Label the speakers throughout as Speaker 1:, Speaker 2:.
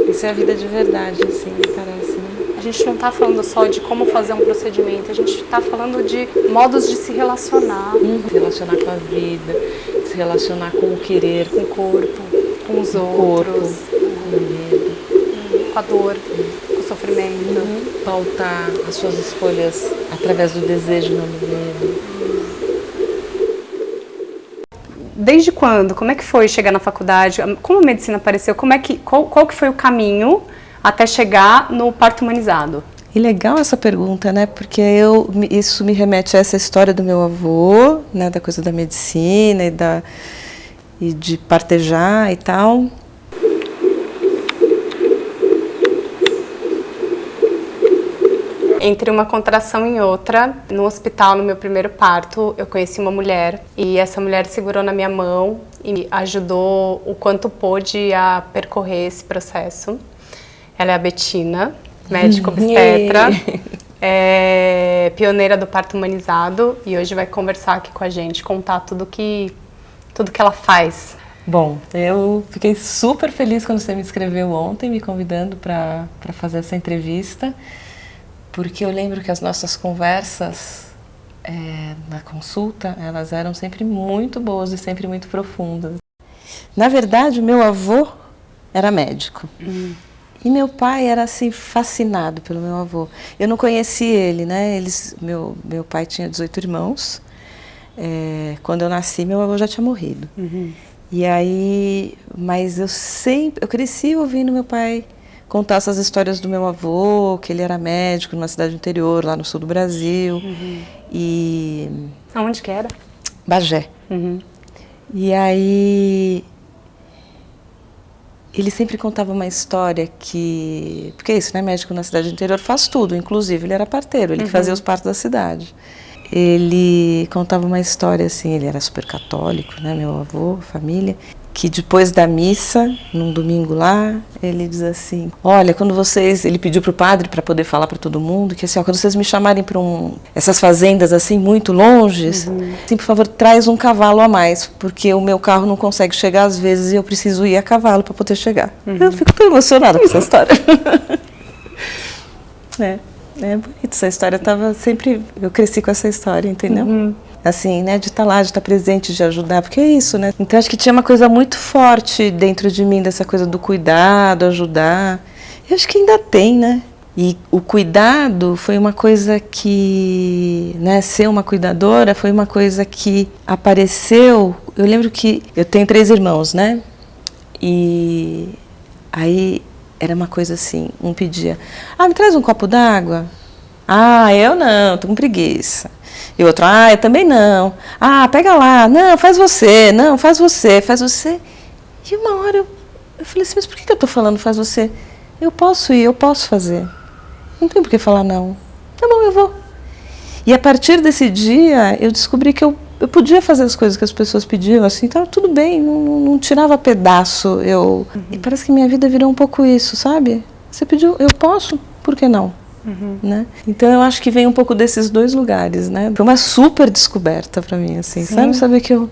Speaker 1: Isso é a vida de verdade, assim, me parece, né?
Speaker 2: A gente não está falando só de como fazer um procedimento, a gente está falando de modos de se relacionar.
Speaker 1: Se relacionar com a vida, se relacionar com o querer,
Speaker 2: com o corpo, com os outros,
Speaker 1: com o medo,
Speaker 2: com a dor, com o sofrimento.
Speaker 1: Pautar as suas escolhas através do desejo, não do medo.
Speaker 2: Desde quando? Como é que foi chegar na faculdade? Como a medicina apareceu? Qual que foi o caminho até chegar no parto humanizado?
Speaker 1: E legal essa pergunta, né? Porque isso me remete a essa história do meu avô, né? Da coisa da medicina e de partejar e tal.
Speaker 2: Entre uma contração e outra, no hospital, no meu primeiro parto, eu conheci uma mulher e essa mulher segurou na minha mão e me ajudou o quanto pôde a percorrer esse processo. Ela é a Betina, médica obstetra, é pioneira do parto humanizado e hoje vai conversar aqui com a gente, contar tudo que ela faz.
Speaker 1: Bom, eu fiquei super feliz quando você me escreveu ontem, me convidando para fazer essa entrevista. Porque eu lembro que as nossas conversas na consulta, elas eram sempre muito boas e sempre muito profundas. Na verdade, meu avô era médico. E meu pai era assim, fascinado pelo meu avô. Eu não conheci ele, né? Meu pai tinha 18 irmãos. Quando eu nasci, meu avô já tinha morrido. E aí, mas eu cresci ouvindo meu pai contar essas histórias do meu avô, que ele era médico numa cidade interior, lá no sul do Brasil. E...
Speaker 2: Aonde que era?
Speaker 1: Bagé. E aí... Ele sempre contava uma história que... Porque é isso, né? Médico na cidade interior faz tudo, inclusive ele era parteiro, ele que fazia os partos da cidade. Ele contava uma história assim, ele era super católico, né? Meu avô, família... que depois da missa, num domingo lá, ele diz assim, olha, quando vocês... Ele pediu para o padre para poder falar para todo mundo, que assim, ó, quando vocês me chamarem para essas fazendas assim, muito longes, assim, por favor, traz um cavalo a mais, porque o meu carro não consegue chegar às vezes e eu preciso ir a cavalo para poder chegar. Eu fico tão emocionada com essa história. É bonito, essa história tava sempre... Eu cresci com essa história, entendeu? Assim, né, de estar lá, de estar presente, de ajudar, porque é isso, né? Então acho que tinha uma coisa muito forte dentro de mim, dessa coisa do cuidado, ajudar. E acho que ainda tem, né? E o cuidado foi uma coisa que, né, ser uma cuidadora foi uma coisa que apareceu. Eu lembro que eu tenho 3 irmãos, né? E aí era uma coisa assim, um pedia, me traz um copo d'água. Eu não, tô com preguiça. E o outro, eu também não. Pega lá. Não, faz você. Não, faz você, faz você. E uma hora eu falei assim, mas por que eu tô falando faz você? Eu posso ir, eu posso fazer. Não tem por que falar não. Tá bom, eu vou. E a partir desse dia, eu descobri que eu podia fazer as coisas que as pessoas pediam, assim, então tudo bem, não tirava pedaço. E parece que minha vida virou um pouco isso, sabe? Você pediu, eu posso, por que não? Né? Então eu acho que vem um pouco desses 2 lugares, né? Foi uma super descoberta para mim, assim, sabe? Saber que eu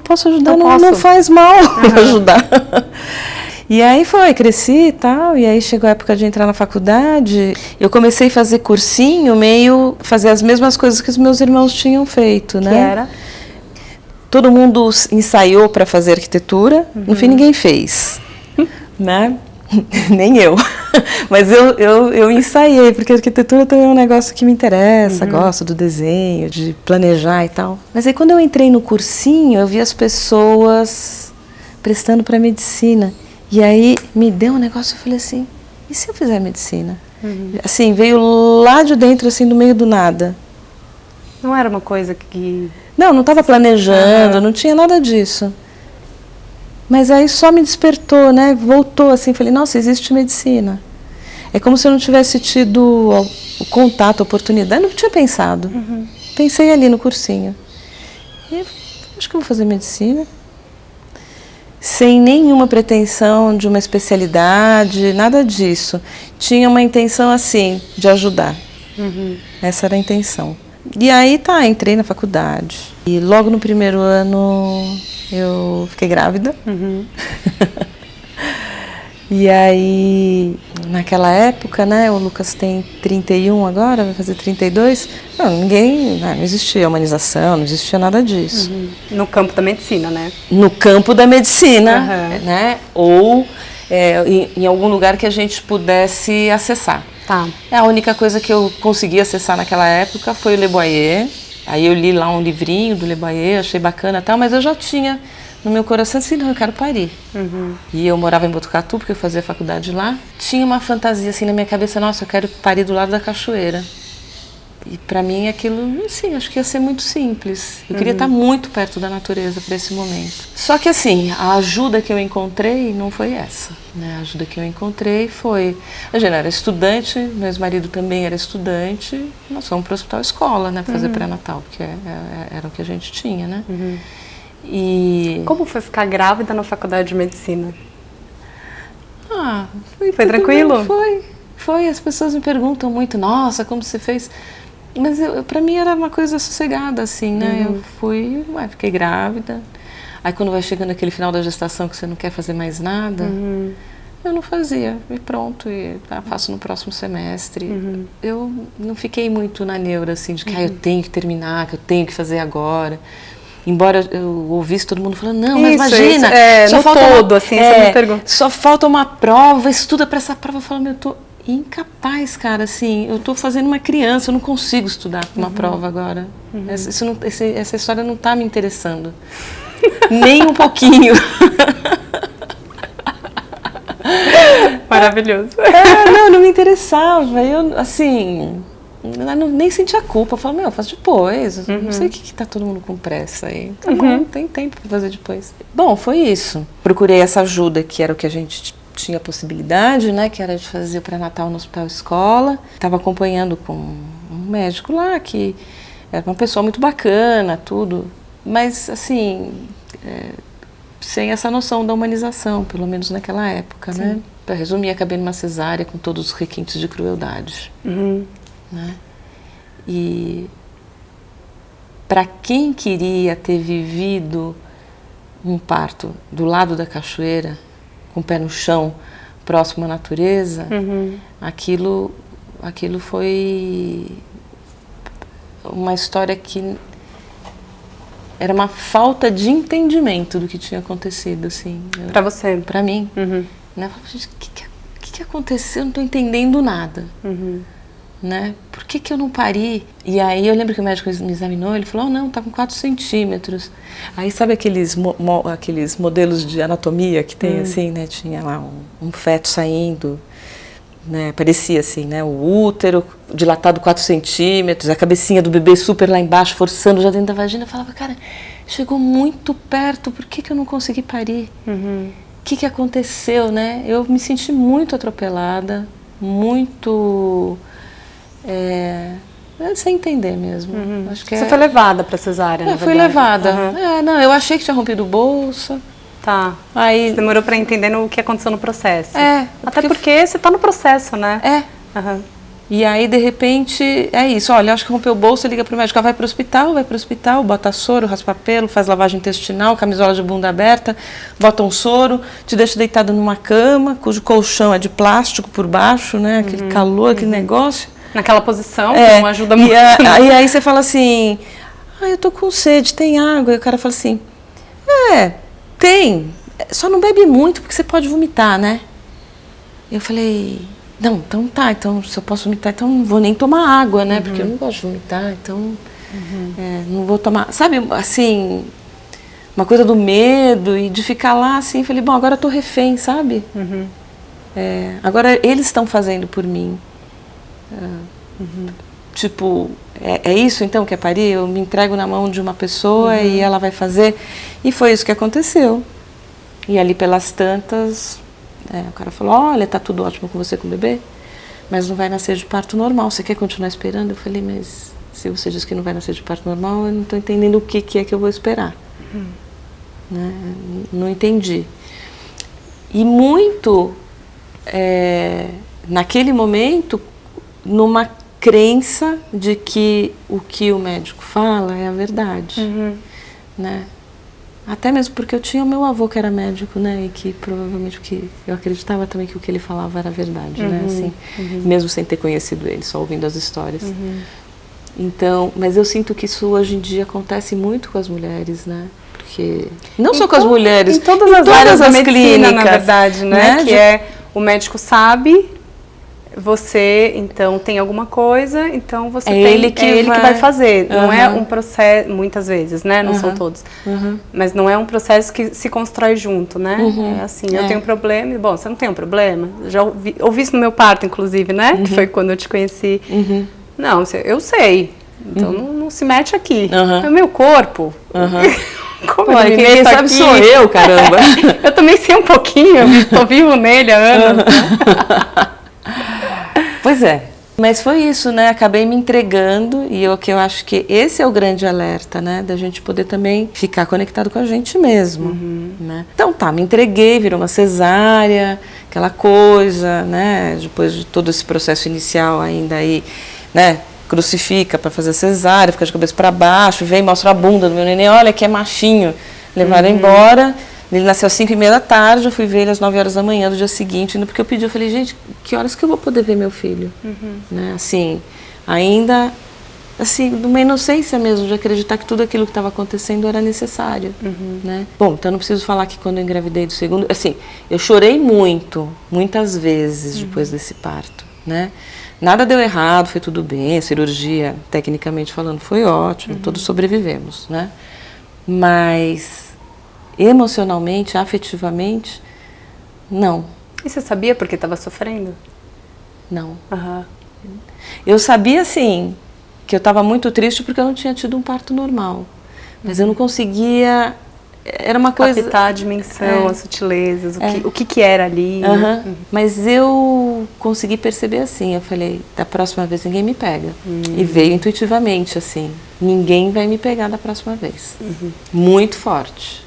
Speaker 1: posso ajudar, não faz mal ajudar. E aí cresci e tal, e aí chegou a época de entrar na faculdade, eu comecei a fazer cursinho, fazer as mesmas coisas que os meus irmãos tinham feito, né?
Speaker 2: Que era?
Speaker 1: Todo mundo ensaiou para fazer arquitetura, no fim ninguém fez, né? Nem eu, mas eu ensaiei, porque a arquitetura também é um negócio que me interessa, gosto do desenho, de planejar e tal. Mas aí quando eu entrei no cursinho, eu vi as pessoas prestando para medicina, e aí me deu um negócio, eu falei assim, e se eu fizer medicina? Assim, veio lá de dentro, assim, do meio do nada.
Speaker 2: Não era uma coisa que...
Speaker 1: Não estava planejando, não tinha nada disso. Mas aí só me despertou, né? Voltou assim, falei, nossa, existe medicina. É como se eu não tivesse tido o contato, a oportunidade, eu não tinha pensado. Pensei ali no cursinho. E acho que eu vou fazer medicina. Sem nenhuma pretensão de uma especialidade, nada disso. Tinha uma intenção assim, de ajudar. Essa era a intenção. E aí entrei na faculdade. E logo no primeiro ano eu fiquei grávida. E aí, naquela época, né, o Lucas tem 31 agora, vai fazer 32, não existia humanização, não existia nada disso.
Speaker 2: No campo da medicina, né?
Speaker 1: No campo da medicina, né, ou em algum lugar que a gente pudesse acessar.
Speaker 2: Tá.
Speaker 1: A única coisa que eu consegui acessar naquela época foi o Le Boyer. Aí eu li lá um livrinho do Le Boyer, achei bacana e tal, mas eu já tinha no meu coração assim, não, eu quero parir. E eu morava em Botucatu, porque eu fazia faculdade lá. Tinha uma fantasia assim na minha cabeça, nossa, eu quero parir do lado da cachoeira. E pra mim aquilo, assim, acho que ia ser muito simples. Eu queria estar muito perto da natureza para esse momento. Só que assim, a ajuda que eu encontrei não foi essa, né? A ajuda que eu encontrei foi... A gente era estudante, meu ex-marido também era estudante. Nós fomos para o hospital escola, né? Pra fazer pré-natal, porque era o que a gente tinha, né? E...
Speaker 2: Como foi ficar grávida na faculdade de medicina?
Speaker 1: Foi
Speaker 2: tranquilo?
Speaker 1: Foi. As pessoas me perguntam muito, nossa, como você fez? Mas pra mim era uma coisa sossegada, assim, né? Eu fiquei grávida. Aí quando vai chegando aquele final da gestação que você não quer fazer mais nada, eu não fazia. E pronto, faço no próximo semestre. Eu não fiquei muito na neura, assim, de que eu tenho que terminar, que eu tenho que fazer agora. Embora eu ouvisse todo mundo falando, não, mas imagina,
Speaker 2: só falta todo, assim, você me pergunta.
Speaker 1: Só falta uma prova, estuda para essa prova. Eu falo, eu tô incapaz, cara, assim, eu tô fazendo uma criança, eu não consigo estudar para uma prova agora. Essa história não tá me interessando. Nem um pouquinho.
Speaker 2: Maravilhoso.
Speaker 1: Não me interessava. Eu, assim... nem sentia culpa, eu falo, eu faço depois, não sei o que tá todo mundo com pressa aí, tá bom, tem tempo para fazer depois. Bom, foi isso. Procurei essa ajuda, que era o que a gente tinha possibilidade, né, que era de fazer o pré-natal no hospital escola. Estava acompanhando com um médico lá, que era uma pessoa muito bacana, tudo, mas assim, sem essa noção da humanização, pelo menos naquela época, né. Para resumir, acabei numa cesárea com todos os requintes de crueldade. Né? E para quem queria ter vivido um parto do lado da cachoeira, com o pé no chão, próximo à natureza, aquilo foi uma história que era uma falta de entendimento do que tinha acontecido, assim.
Speaker 2: Para você?
Speaker 1: Para mim. Né? Eu falei, gente, o que aconteceu? Eu não estou entendendo nada. Né? Por que eu não pari? E aí eu lembro que o médico me examinou, ele falou, não, tá com 4 centímetros. Aí sabe aqueles modelos de anatomia que tem assim, né? Tinha lá um feto saindo, né? Parecia assim, né? O útero dilatado 4 centímetros, a cabecinha do bebê super lá embaixo, forçando já dentro da vagina. Eu falava, cara, chegou muito perto, por que eu não consegui parir? O que aconteceu, né? Eu me senti muito atropelada, muito... sem entender mesmo. Acho que
Speaker 2: você foi levada para cesárea, na verdade?
Speaker 1: Fui levada. Eu achei que tinha rompido bolsa.
Speaker 2: Tá.
Speaker 1: Aí
Speaker 2: você demorou para entender o que aconteceu no processo. Até
Speaker 1: porque
Speaker 2: você tá no processo, né?
Speaker 1: E aí, de repente, é isso. Olha, acho que rompeu bolsa, liga pro médico. Vai pro hospital, bota soro, raspa pelo, faz lavagem intestinal, camisola de bunda aberta, bota um soro, te deixa deitado numa cama, cujo colchão é de plástico por baixo, né? Aquele calor, aquele negócio.
Speaker 2: Naquela posição, que não ajuda muito.
Speaker 1: E aí você fala assim, eu tô com sede, tem água? E o cara fala assim, tem, só não bebe muito, porque você pode vomitar, né? Eu falei, não, então tá, então se eu posso vomitar, então não vou nem tomar água, né? Porque eu não gosto de vomitar, então não vou tomar. Sabe, assim, uma coisa do medo e de ficar lá assim, falei, bom, agora eu tô refém, sabe? Agora eles estão fazendo por mim. Tipo, é isso então que é parir? Eu me entrego na mão de uma pessoa e ela vai fazer. E foi isso que aconteceu. E ali pelas tantas, o cara falou, olha, tá tudo ótimo com você, com o bebê, mas não vai nascer de parto normal, você quer continuar esperando? Eu falei, mas se você diz que não vai nascer de parto normal, eu não estou entendendo o que é que eu vou esperar. Né? Não entendi. E muito, naquele momento, numa crença de que o médico fala é a verdade, né? Até mesmo porque eu tinha o meu avô que era médico, né? E que provavelmente eu acreditava também que o que ele falava era verdade, né? Assim, mesmo sem ter conhecido ele, só ouvindo as histórias. Então, mas eu sinto que isso hoje em dia acontece muito com as mulheres, né? Porque não só com as mulheres,
Speaker 2: em todas as áreas da medicina,
Speaker 1: clínicas,
Speaker 2: na verdade, né? Que é o médico sabe, você então tem alguma coisa, então você
Speaker 1: é ele que
Speaker 2: vai fazer. Não é um processo, muitas vezes, né? Não são todos. Mas não é um processo que se constrói junto, né? É assim, eu tenho um problema, bom, você não tem um problema? Já ouvi isso no meu parto, inclusive, né? Que foi quando eu te conheci. Não, eu sei. Então não se mete aqui. É o meu corpo. Como
Speaker 1: pô, quem sabe aqui? Sou eu, caramba.
Speaker 2: Eu também sei um pouquinho, tô vivo nele há anos. Né?
Speaker 1: Pois é. Mas foi isso, né? Acabei me entregando e que eu acho que esse é o grande alerta, né? Da gente poder também ficar conectado com a gente mesmo, né? Então tá, me entreguei, virou uma cesárea, aquela coisa, né? Depois de todo esse processo inicial ainda aí, né? Crucifica para fazer cesárea, fica de cabeça para baixo, vem e mostra a bunda do meu neném, olha que é machinho. Levaram embora, ele nasceu às 5h30 da tarde, eu fui ver ele às 9 horas da manhã do dia seguinte, porque eu pedi, eu falei, gente, que horas que eu vou poder ver meu filho? Né? Assim, ainda, assim, numa inocência mesmo, de acreditar que tudo aquilo que estava acontecendo era necessário, né? Bom, então não preciso falar que quando eu engravidei do segundo, assim, eu chorei muito, muitas vezes depois desse parto, né? Nada deu errado, foi tudo bem, a cirurgia, tecnicamente falando, foi ótimo, todos sobrevivemos, né? Mas emocionalmente, afetivamente, não.
Speaker 2: E você sabia por que estava sofrendo?
Speaker 1: Não. Eu sabia, assim, que eu estava muito triste porque eu não tinha tido um parto normal. Mas eu não conseguia... Era uma coisa...
Speaker 2: Captar a dimensão, as sutilezas, o que era ali.
Speaker 1: Mas eu consegui perceber assim, eu falei, da próxima vez ninguém me pega. E veio intuitivamente assim, ninguém vai me pegar da próxima vez. Muito forte.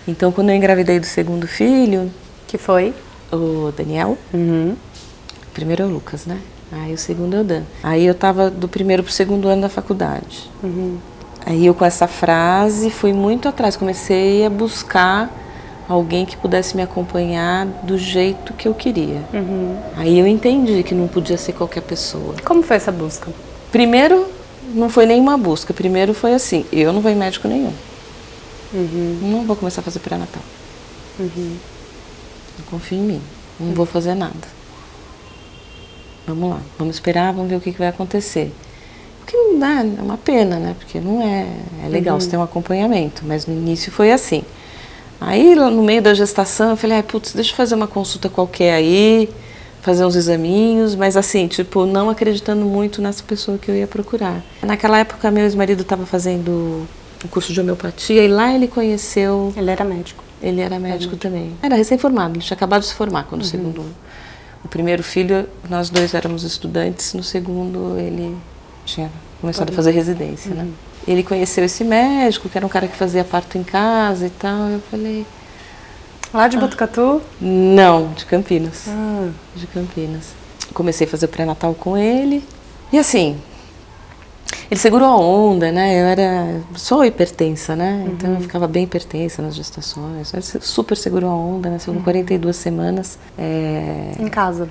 Speaker 1: Então quando eu engravidei do segundo filho...
Speaker 2: Que foi?
Speaker 1: O Daniel. O primeiro é o Lucas, né? Aí o segundo é o Dan. Aí eu tava do primeiro pro segundo ano da faculdade. Aí eu com essa frase fui muito atrás, comecei a buscar alguém que pudesse me acompanhar do jeito que eu queria. Aí eu entendi que não podia ser qualquer pessoa.
Speaker 2: Como foi essa busca?
Speaker 1: Primeiro, não foi nenhuma busca. Primeiro foi assim, eu não vou em médico nenhum. Não vou começar a fazer pré-natal. Não confio em mim, não vou fazer nada. Vamos lá, vamos esperar, vamos ver o que vai acontecer. Porque não dá, é uma pena, né? Porque não é legal você ter um acompanhamento, mas no início foi assim. Aí, no meio da gestação, eu falei, putz, deixa eu fazer uma consulta qualquer aí, fazer uns examinhos, mas assim, tipo, não acreditando muito nessa pessoa que eu ia procurar. Naquela época, meu ex-marido estava fazendo um curso de homeopatia e lá ele conheceu...
Speaker 2: Ele era médico.
Speaker 1: Ele era médico também. Era recém-formado, ele tinha acabado de se formar quando o segundo... O primeiro filho, nós dois éramos estudantes, no segundo ele... tinha começado a fazer residência, né? Ele conheceu esse médico, que era um cara que fazia parto em casa e tal. Eu falei...
Speaker 2: Lá de Botucatu?
Speaker 1: Não, de Campinas. De Campinas. Comecei a fazer o pré-natal com ele. E assim, ele segurou a onda, né? Sou hipertensa, né? Então eu ficava bem hipertensa nas gestações. Ele super segurou a onda, né? Com 42 semanas.
Speaker 2: Em casa?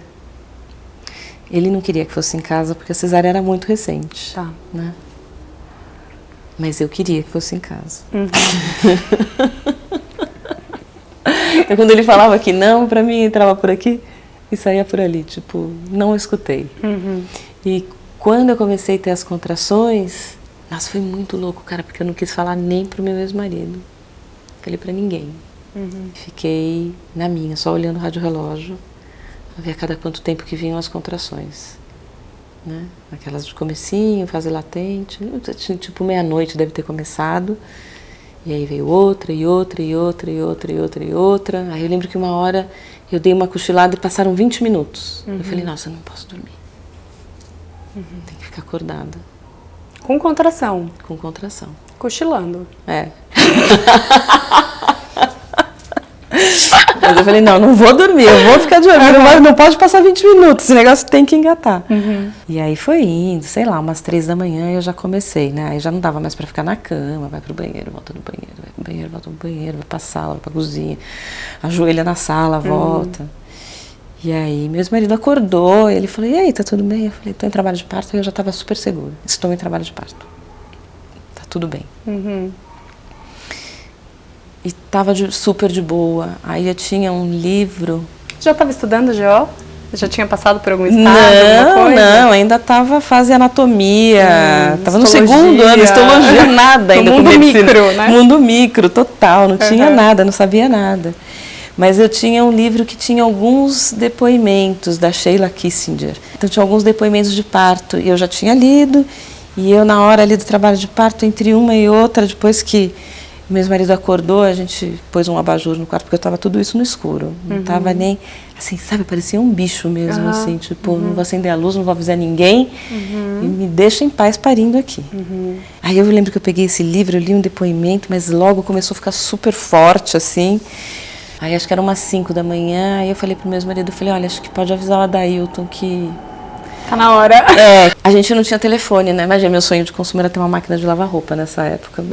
Speaker 1: Ele não queria que fosse em casa porque a cesárea era muito recente.
Speaker 2: Tá.
Speaker 1: Né? Mas eu queria que fosse em casa. Então, quando ele falava que não, pra mim entrava por aqui e saía por ali. Tipo, não escutei. E quando eu comecei a ter as contrações, nossa, foi muito louco, cara, porque eu não quis falar nem pro meu ex-marido. Falei pra ninguém. Fiquei na minha, só olhando o rádio-relógio. A ver a cada quanto tempo que vinham as contrações, né? Aquelas de comecinho, fase latente, tipo meia-noite deve ter começado, e aí veio outra, e outra, e outra, e outra, e outra, e outra. Aí eu lembro que uma hora eu dei uma cochilada e passaram 20 minutos. Eu falei, nossa, eu não posso dormir. Tem que ficar acordada.
Speaker 2: Com contração?
Speaker 1: Com contração.
Speaker 2: Cochilando?
Speaker 1: É. Mas eu falei, não vou dormir, eu vou ficar de olho, não pode passar 20 minutos, esse negócio tem que engatar. E aí foi indo, sei lá, umas 3 da manhã eu já comecei, né? Aí já não dava mais pra ficar na cama, vai pro banheiro, volta no banheiro, vai pro banheiro, volta no banheiro, vai pra sala, vai pra cozinha, ajoelha na sala, volta. E aí meu marido acordou, ele falou, e aí, tá tudo bem? Eu falei, tô em trabalho de parto, e eu já tava super segura, estou em trabalho de parto, tá tudo bem. E tava super de boa. Aí eu tinha um livro.
Speaker 2: Já estava estudando GO? Já tinha passado por algum estágio, alguma coisa?
Speaker 1: Não, ainda tava fase anatomia. Tava no segundo ano, histologia, nada ainda.
Speaker 2: Mundo micro, né?
Speaker 1: Mundo micro, total. Não tinha nada, não sabia nada. Mas eu tinha um livro que tinha alguns depoimentos da Sheila Kissinger. Então tinha alguns depoimentos de parto. E eu já tinha lido. E eu, na hora ali do trabalho de parto, entre uma e outra, depois que meu marido acordou, a gente pôs um abajur no quarto, porque eu estava tudo isso no escuro. Não estava nem, assim, sabe, parecia um bicho mesmo, assim, tipo, não vou acender a luz, não vou avisar ninguém, e me deixa em paz parindo aqui. Aí eu lembro que eu peguei esse livro, eu li um depoimento, mas logo começou a ficar super forte, assim. Aí acho que era umas 5 da manhã, aí eu falei pro meu marido, eu falei, olha, acho que pode avisar o Adailton que...
Speaker 2: Tá na hora.
Speaker 1: A gente não tinha telefone, né? Imagina, meu sonho de consumo era ter uma máquina de lavar roupa nessa época.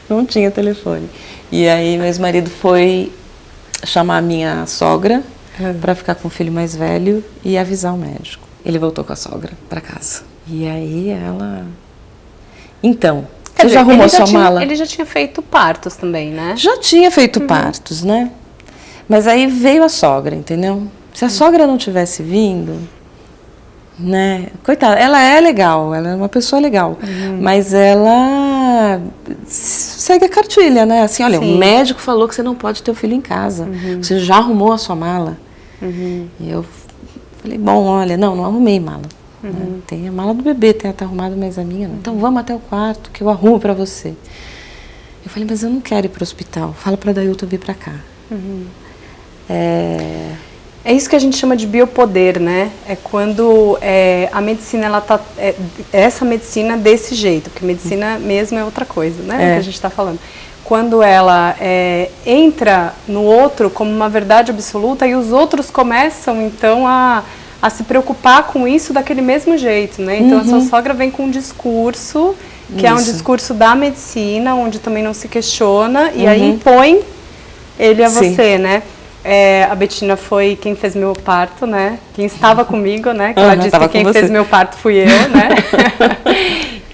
Speaker 1: Não tinha telefone. E aí, meu ex-marido foi chamar a minha sogra para ficar com o filho mais velho e avisar o médico. Ele voltou com a sogra para casa. E aí ela... Então, você já arrumou sua mala?
Speaker 2: Ele já tinha feito partos também, né?
Speaker 1: Já tinha feito partos, né? Mas aí veio a sogra, entendeu? Se a sogra não tivesse vindo... Né? Coitada, ela é legal, ela é uma pessoa legal, mas ela segue a cartilha, né? Assim, olha, o médico falou que você não pode ter o filho em casa, você já arrumou a sua mala? E eu falei, bom, olha, não arrumei mala. Né? Tem a mala do bebê, tá arrumada, mas a minha não. Então vamos até o quarto que eu arrumo pra você. Eu falei, mas eu não quero ir pro hospital, fala pra Adailton vir pra cá.
Speaker 2: É isso que a gente chama de biopoder, né? É quando a medicina, ela tá... essa medicina desse jeito, porque medicina mesmo é outra coisa, né? Que a gente está falando. Quando ela entra no outro como uma verdade absoluta e os outros começam, então, a se preocupar com isso daquele mesmo jeito, né? Então, a sua sogra vem com um discurso, que é um discurso da medicina, onde também não se questiona, e aí impõe ele a você, né? A Betina foi quem fez meu parto, né? Quem estava comigo, né? Que ela disse que quem fez meu parto fui eu, né?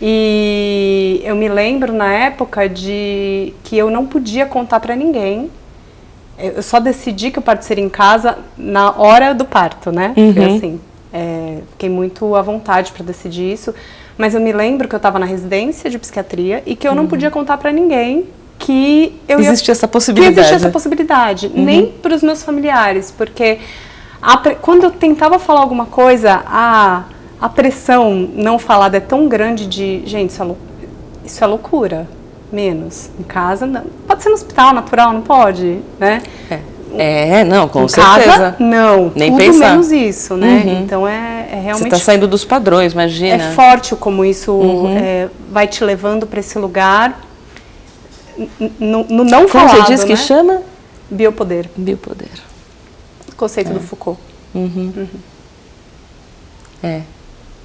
Speaker 2: E eu me lembro na época de que eu não podia contar para ninguém. Eu só decidi que o parto seria em casa na hora do parto, né? Foi assim, fiquei muito à vontade para decidir isso. Mas eu me lembro que eu estava na residência de psiquiatria e que eu não podia contar para ninguém que
Speaker 1: existia essa possibilidade.
Speaker 2: Nem para os meus familiares, porque quando eu tentava falar alguma coisa, a pressão não falada é tão grande de, gente, isso é loucura, menos. Em casa, não. Pode ser no hospital, natural, não pode, né?
Speaker 1: Não, com
Speaker 2: certeza.
Speaker 1: Em
Speaker 2: casa, não.
Speaker 1: Nem
Speaker 2: tudo
Speaker 1: pensar.
Speaker 2: Menos isso, né? Então, realmente...
Speaker 1: Você está saindo dos padrões, imagina.
Speaker 2: É forte como isso vai te levando para esse lugar... No não falado,
Speaker 1: como você disse,
Speaker 2: né?
Speaker 1: que chama?
Speaker 2: Biopoder.
Speaker 1: Biopoder.
Speaker 2: Conceito do Foucault.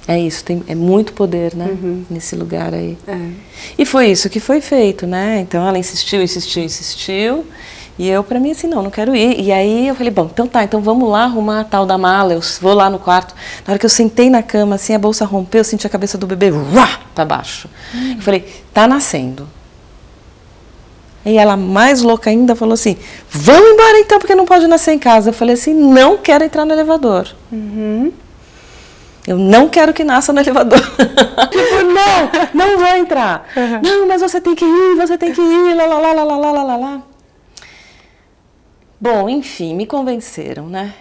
Speaker 1: É isso, é muito poder, né? Nesse lugar aí. E foi isso que foi feito, né? Então ela insistiu. E eu, pra mim, assim, não quero ir. E aí eu falei, bom, então tá, então vamos lá arrumar a tal da mala. Eu vou lá no quarto. Na hora que eu sentei na cama, assim, a bolsa rompeu, eu senti a cabeça do bebê, pra baixo. Eu falei, tá nascendo. E ela, mais louca ainda, falou assim, vamos embora então, porque não pode nascer em casa. Eu falei assim, não quero entrar no elevador. Eu não quero que nasça no elevador. Tipo, não vou entrar. Não, mas você tem que ir, lá. Bom, enfim, me convenceram, né?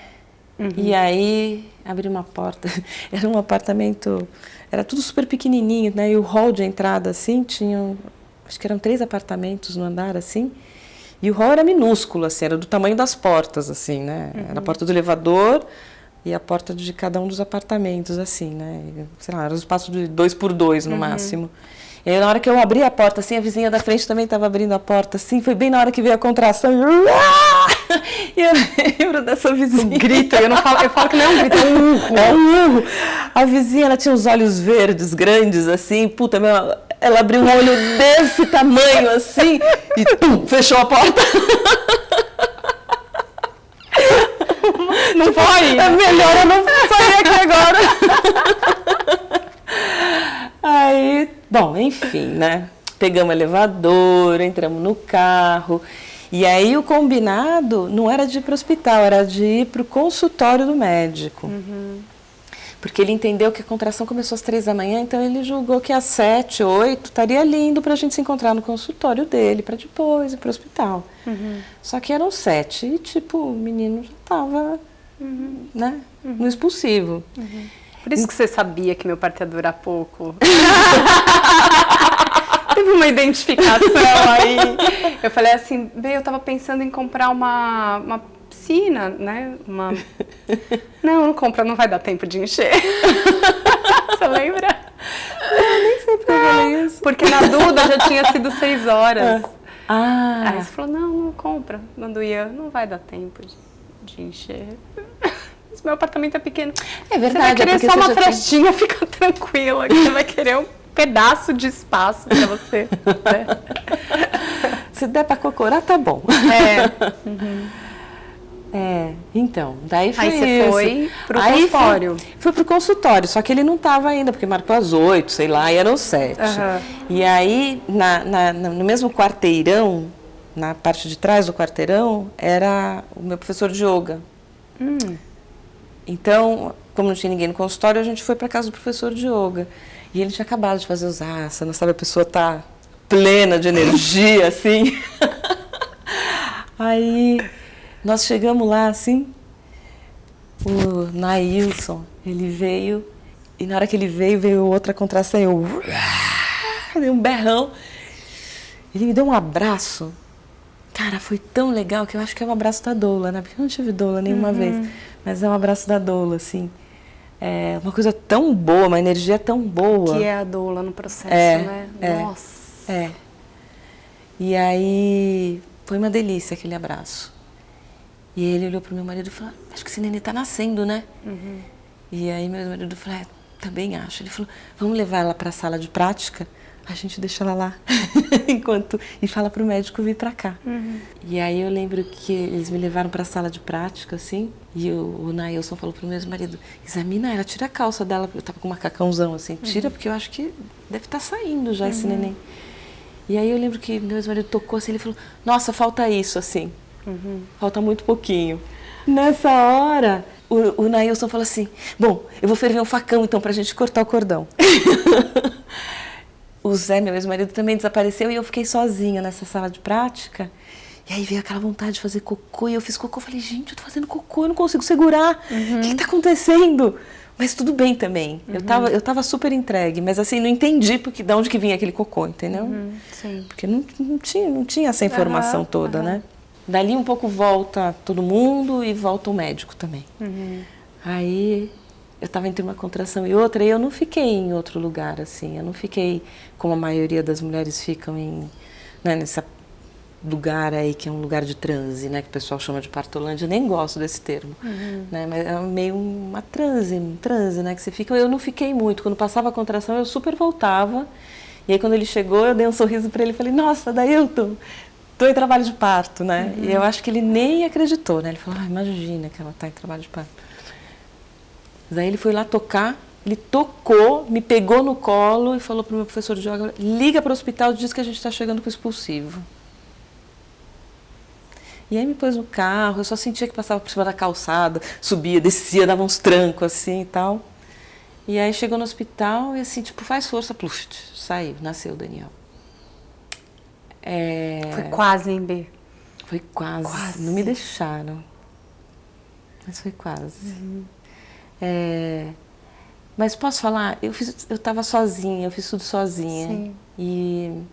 Speaker 1: E aí, abri uma porta. Era um apartamento, era tudo super pequenininho, né? E o hall de entrada, assim, tinha... Acho que eram 3 apartamentos no andar, assim. E o hall era minúsculo, assim, era do tamanho das portas, assim, né? Era a porta do elevador e a porta de cada um dos apartamentos, assim, né? Sei lá, era um espaço de 2 por 2 no máximo. E aí, na hora que eu abri a porta, assim, a vizinha da frente também estava abrindo a porta, assim, foi bem na hora que veio a contração. E eu lembro dessa vizinha.
Speaker 2: Grito, eu falo que não é um grito, é um urro.
Speaker 1: É um urro. A vizinha, ela tinha os olhos verdes, grandes, assim, puta, ela abriu um olho desse tamanho, assim, e fechou a porta.
Speaker 2: Não foi?
Speaker 1: É melhor eu não sair aqui agora. Aí, bom, enfim, né? Pegamos o elevador, entramos no carro. E aí o combinado não era de ir para o hospital, era de ir para o consultório do médico. Porque ele entendeu que a contração começou às 3 da manhã, então ele julgou que às 7, 8 estaria lindo para a gente se encontrar no consultório dele, para depois ir para o hospital. Só que eram 7 e, tipo, o menino já estava, né, no expulsivo.
Speaker 2: Por isso que você sabia que meu parto ia durar pouco. Teve uma identificação aí. Eu falei assim, bem, eu tava pensando em comprar uma piscina, né? Não compra, não vai dar tempo de encher. Você lembra?
Speaker 1: Eu nem sei porque eu falei isso.
Speaker 2: Porque na Duda já tinha sido 6 horas.
Speaker 1: Ah.
Speaker 2: Aí você falou, não compra. Não vai dar tempo de encher. Mas meu apartamento é pequeno.
Speaker 1: É verdade.
Speaker 2: Você vai querer só uma frestinha,
Speaker 1: tem...
Speaker 2: fica tranquila. Que você vai querer um pedaço de espaço pra você. Né?
Speaker 1: Se der pra cocorar, tá bom. Então, daí foi
Speaker 2: aí você
Speaker 1: isso.
Speaker 2: Foi pro consultório.
Speaker 1: Fui pro consultório, só que ele não tava ainda, porque marcou às 8, sei lá, e eram 7. E aí, no mesmo quarteirão, na parte de trás do quarteirão, era o meu professor de yoga. Então, como não tinha ninguém no consultório, a gente foi pra casa do professor de yoga. E ele tinha acabado de fazer os asanas, sabe? A pessoa tá plena de energia, assim. Aí... Nós chegamos lá, assim, o Nailson, ele veio, e na hora que ele veio outra contração, eu dei um berrão. Ele me deu um abraço. Cara, foi tão legal que eu acho que é um abraço da doula, né? Porque eu não tive doula nenhuma vez, mas é um abraço da doula, assim. É uma coisa tão boa, uma energia tão boa.
Speaker 2: Que é a doula no processo, né? Nossa.
Speaker 1: E aí, foi uma delícia aquele abraço. E ele olhou pro meu marido e falou, acho que esse neném tá nascendo, né? E aí meu marido falou, também acho. Ele falou, vamos levar ela pra sala de prática? A gente deixa ela lá e fala pro médico vir pra cá. E aí eu lembro que eles me levaram pra sala de prática, assim, e o Nailson falou pro meu marido, examina ela, tira a calça dela, eu tava com um macacãozão, assim, tira, porque eu acho que deve estar saindo já esse neném. E aí eu lembro que meu marido tocou assim, ele falou, nossa, falta isso, assim. Falta muito pouquinho. Nessa hora, o Nailson falou assim, bom, eu vou ferver um facão então pra gente cortar o cordão. O Zé, meu ex-marido, também desapareceu e eu fiquei sozinha nessa sala de prática. E aí veio aquela vontade de fazer cocô e eu fiz cocô. Eu falei, gente, eu tô fazendo cocô, eu não consigo segurar. O que tá acontecendo? Mas tudo bem também. Eu tava super entregue, mas assim, não entendi de onde que vinha aquele cocô, entendeu?
Speaker 2: Sim.
Speaker 1: Porque não tinha essa informação toda, né? Dali um pouco volta todo mundo e volta o médico também. Aí eu estava entre uma contração e outra e eu não fiquei em outro lugar, assim. Eu não fiquei como a maioria das mulheres ficam nesse lugar aí que é um lugar de transe, né? Que o pessoal chama de partolândia. Eu nem gosto desse termo, né? Mas é meio um transe, né? Que você fica. Eu não fiquei muito. Quando passava a contração eu super voltava. E aí quando ele chegou eu dei um sorriso para ele e falei, nossa, Dailton, tô em trabalho de parto, né? E eu acho que ele nem acreditou, né? Ele falou, imagina que ela tá em trabalho de parto. Mas aí ele foi lá tocar, ele tocou, me pegou no colo e falou pro meu professor de yoga, liga para o hospital e diz que a gente está chegando com o expulsivo. E aí me pôs no carro, eu só sentia que passava por cima da calçada, subia, descia, dava uns trancos assim e tal. E aí chegou no hospital e assim, tipo, faz força, pluf, saiu, nasceu o Daniel.
Speaker 2: Foi quase, hein, B?
Speaker 1: Foi quase. Não me deixaram. Mas foi quase. Mas posso falar? Eu estava sozinha, eu fiz tudo sozinha.
Speaker 2: Sim.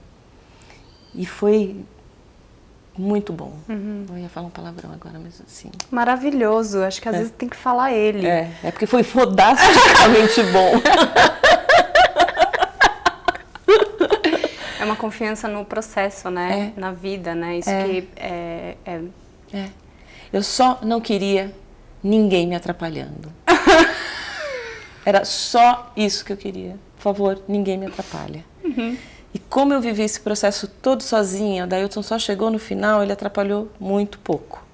Speaker 1: E foi muito bom. Eu ia falar um palavrão agora, mas assim...
Speaker 2: Maravilhoso. Acho que às vezes tem que falar ele.
Speaker 1: É porque foi fodasticamente bom.
Speaker 2: confiança no processo, né? Na vida, né? Isso que
Speaker 1: Eu só não queria ninguém me atrapalhando. Era só isso que eu queria. Por favor, ninguém me atrapalha. E como eu vivi esse processo todo sozinha, o Dailton só chegou no final, ele atrapalhou muito pouco.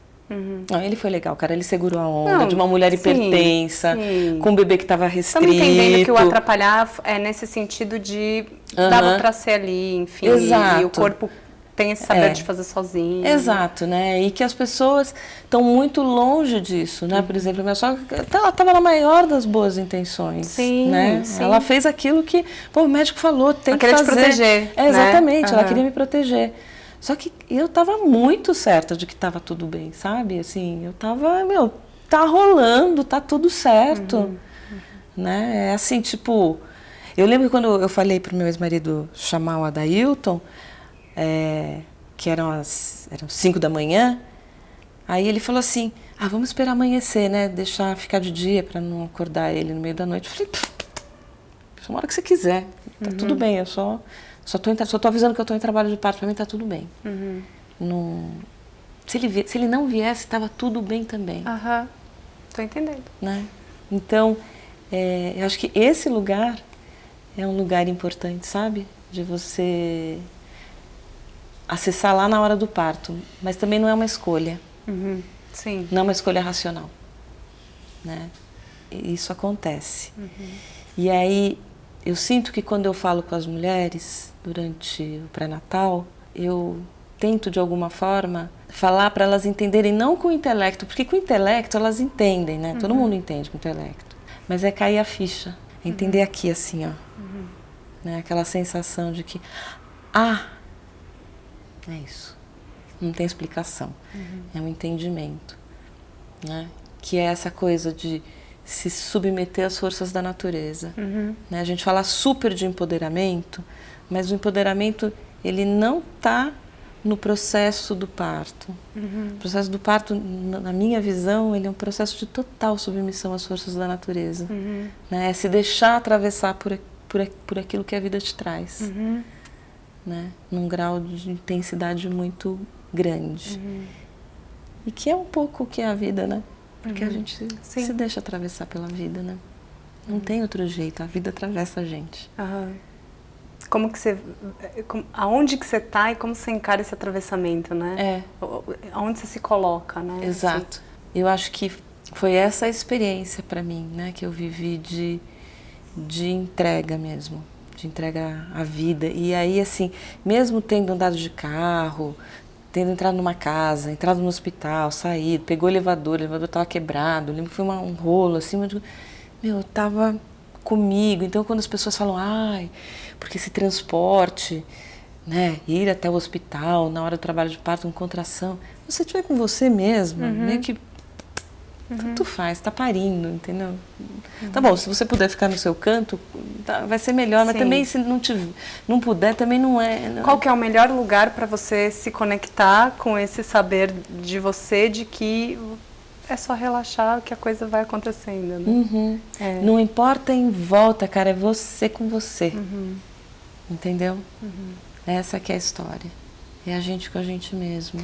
Speaker 1: Ele foi legal, cara. Ele segurou a onda de uma mulher hipertensa, com um bebê que estava restrito.
Speaker 2: Estamos entendendo que o atrapalhar é nesse sentido de dava para ser ali, enfim.
Speaker 1: Exato.
Speaker 2: E o corpo tem esse saber de fazer sozinho.
Speaker 1: Exato, né? E que as pessoas estão muito longe disso, né? Por exemplo, minha sogra, ela estava na maior das boas intenções,
Speaker 2: sim,
Speaker 1: né?
Speaker 2: Sim.
Speaker 1: Ela fez aquilo que, o médico falou, tem que fazer.
Speaker 2: Ela queria te proteger,
Speaker 1: exatamente,
Speaker 2: né?
Speaker 1: Ela queria me proteger. Só que eu estava muito certa de que estava tudo bem, sabe? Assim, eu estava, tá rolando, tá tudo certo, né? É assim, tipo, eu lembro quando eu falei pro meu ex-marido chamar o Adailton, que eram 5 da manhã, aí ele falou assim, vamos esperar amanhecer, né? Deixar ficar de dia para não acordar ele no meio da noite. Eu falei, chama a hora que você quiser, tá tudo bem, eu só tô avisando que eu tô em trabalho de parto, para mim tá tudo bem. Não, se ele não viesse, estava tudo bem também.
Speaker 2: Tô entendendo.
Speaker 1: Né? Então, eu acho que esse lugar é um lugar importante, sabe? De você acessar lá na hora do parto, mas também não é uma escolha.
Speaker 2: Sim.
Speaker 1: Não é uma escolha racional, né? Isso acontece. E aí, eu sinto que quando eu falo com as mulheres durante o pré-natal, eu tento de alguma forma falar para elas entenderem, não com o intelecto, porque com o intelecto elas entendem, né? Todo mundo entende com o intelecto. Mas é cair a ficha, é entender aqui assim, ó. Né? Aquela sensação de que, é isso. Não tem explicação. É um entendimento. Né? Que é essa coisa de se submeter às forças da natureza. Né? A gente fala super de empoderamento, mas o empoderamento, ele não está no processo do parto. O processo do parto, na minha visão, ele é um processo de total submissão às forças da natureza. Né? É se deixar atravessar por aquilo que a vida te traz. Né? Num grau de intensidade muito grande. E que é um pouco o que é a vida, né? Porque a gente se deixa atravessar pela vida, né? Não tem outro jeito, a vida atravessa a gente.
Speaker 2: Como que você... Aonde que você tá e como você encara esse atravessamento, né? Aonde você se coloca, né?
Speaker 1: Exato. Assim. Eu acho que foi essa experiência para mim, né? Que eu vivi de entrega mesmo. De entrega à vida. E aí, assim, mesmo tendo andado de carro, tendo entrado numa casa, entrado no hospital, saído, pegou o elevador estava quebrado, lembro que foi um rolo, assim, mas eu tava comigo. Então, quando as pessoas falam, porque esse transporte, né, ir até o hospital na hora do trabalho de parto, com contração, se você estiver com você mesmo, meio que tanto faz, tá parindo, entendeu? Tá bom, se você puder ficar no seu canto, vai ser melhor, mas também se não puder, também não é. Não.
Speaker 2: Qual que é o melhor lugar para você se conectar com esse saber de você, de que é só relaxar que a coisa vai acontecendo, né?
Speaker 1: Não importa em volta, cara, é você com você. Entendeu? Essa que é a história. É a gente com a gente mesmo.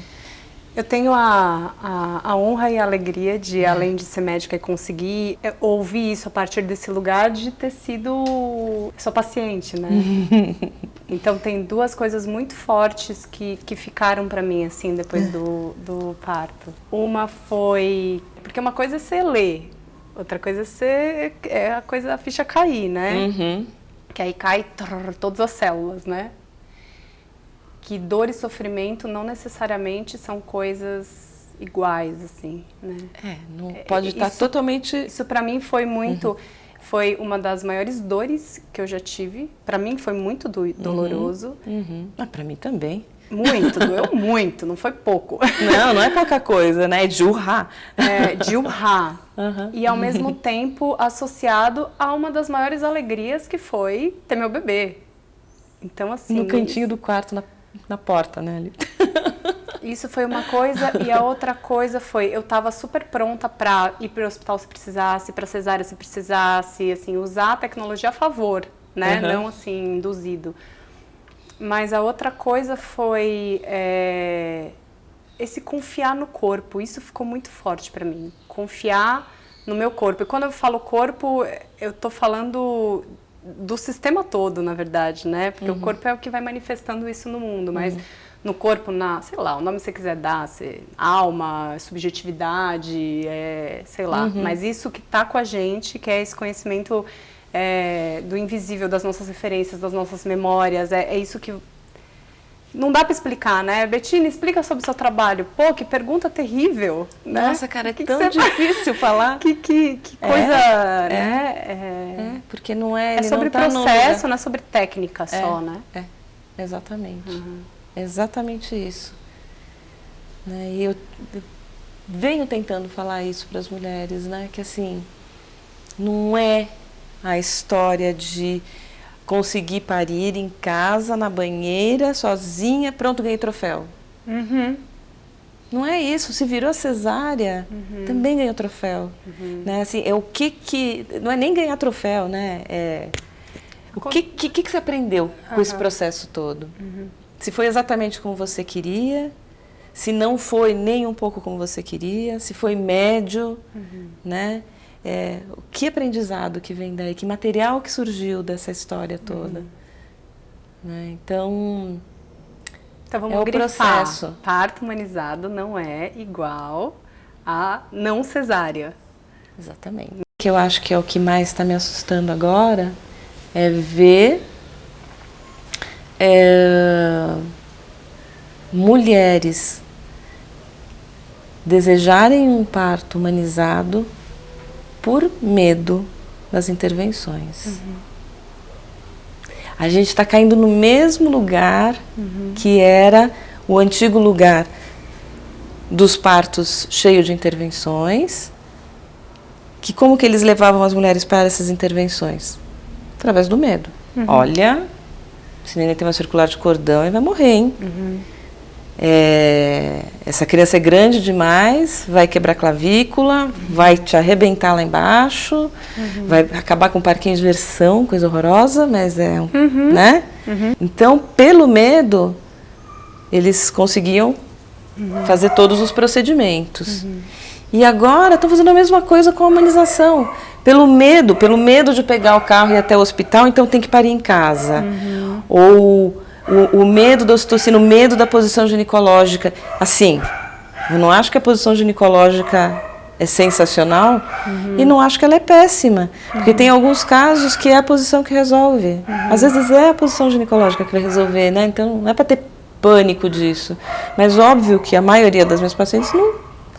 Speaker 2: Eu tenho a honra e a alegria de, além de ser médica e conseguir ouvir isso a partir desse lugar de ter sido... sou paciente, né? Então tem duas coisas muito fortes que ficaram pra mim, assim, depois do parto. Uma foi... Porque uma coisa é você ler, outra coisa é a ficha cair, né? Que aí cai todas as células, né? Que dor e sofrimento não necessariamente são coisas iguais, assim, né?
Speaker 1: Não pode estar totalmente...
Speaker 2: Isso pra mim foi muito... Foi uma das maiores dores que eu já tive. Pra mim foi muito doloroso.
Speaker 1: Pra mim também.
Speaker 2: Muito, doeu muito, não foi pouco.
Speaker 1: Não é pouca coisa, né? É de urrar.
Speaker 2: De urrar. E ao mesmo tempo associado a uma das maiores alegrias que foi ter meu bebê. Então, assim...
Speaker 1: No cantinho do quarto, na porta, né? Ali.
Speaker 2: Isso foi uma coisa, e a outra coisa foi, eu tava super pronta pra ir pro hospital se precisasse, pra cesárea se precisasse, assim, usar a tecnologia a favor, né? Não, assim, induzido. Mas a outra coisa foi esse confiar no corpo. Isso ficou muito forte para mim. Confiar no meu corpo. E quando eu falo corpo, eu tô falando do sistema todo, na verdade, né? Porque o corpo é o que vai manifestando isso no mundo, mas no corpo, sei lá, o nome que você quiser dar, alma, subjetividade, sei lá. Mas isso que tá com a gente, que é esse conhecimento do invisível, das nossas referências, das nossas memórias, é isso que não dá pra explicar, né? Bettina, explica sobre o seu trabalho. Pô, que pergunta terrível, né?
Speaker 1: Nossa, cara, é tão difícil falar.
Speaker 2: Que coisa, né?
Speaker 1: Porque não é...
Speaker 2: É sobre processo, não é sobre técnica só, né?
Speaker 1: Exatamente. Exatamente isso. Né? E eu venho tentando falar isso para as mulheres, né? Que assim, não é a história de conseguir parir em casa, na banheira, sozinha, pronto, ganhei troféu. Não é isso. Se virou cesárea, também ganhou troféu. Né? Assim, é o que... Não é nem ganhar troféu, né? O que você aprendeu com esse processo todo? Se foi exatamente como você queria, se não foi nem um pouco como você queria, se foi médio, né? O que aprendizado que vem daí, que material que surgiu dessa história toda. Né? Então
Speaker 2: vamos grifar. Processo. Parto humanizado não é igual a não cesárea.
Speaker 1: Exatamente. O que eu acho que é o que mais está me assustando agora é ver mulheres desejarem um parto humanizado por medo das intervenções. A gente está caindo no mesmo lugar que era o antigo lugar dos partos cheio de intervenções, que como que eles levavam as mulheres para essas intervenções? Através do medo. Olha, esse neném tem uma circular de cordão e vai morrer, hein? Essa criança é grande demais, vai quebrar a clavícula, vai te arrebentar lá embaixo, vai acabar com o parquinho de diversão, coisa horrorosa, mas né? Então, pelo medo, eles conseguiam fazer todos os procedimentos. E agora estão fazendo a mesma coisa com a humanização. Pelo medo de pegar o carro e ir até o hospital, então tem que parir em casa. Ou o medo da ocitocina, o medo da posição ginecológica. Assim, eu não acho que a posição ginecológica é sensacional e não acho que ela é péssima. Porque tem alguns casos que é a posição que resolve. Às vezes é a posição ginecológica que vai resolver, né? Então não é para ter pânico disso. Mas óbvio que a maioria das minhas pacientes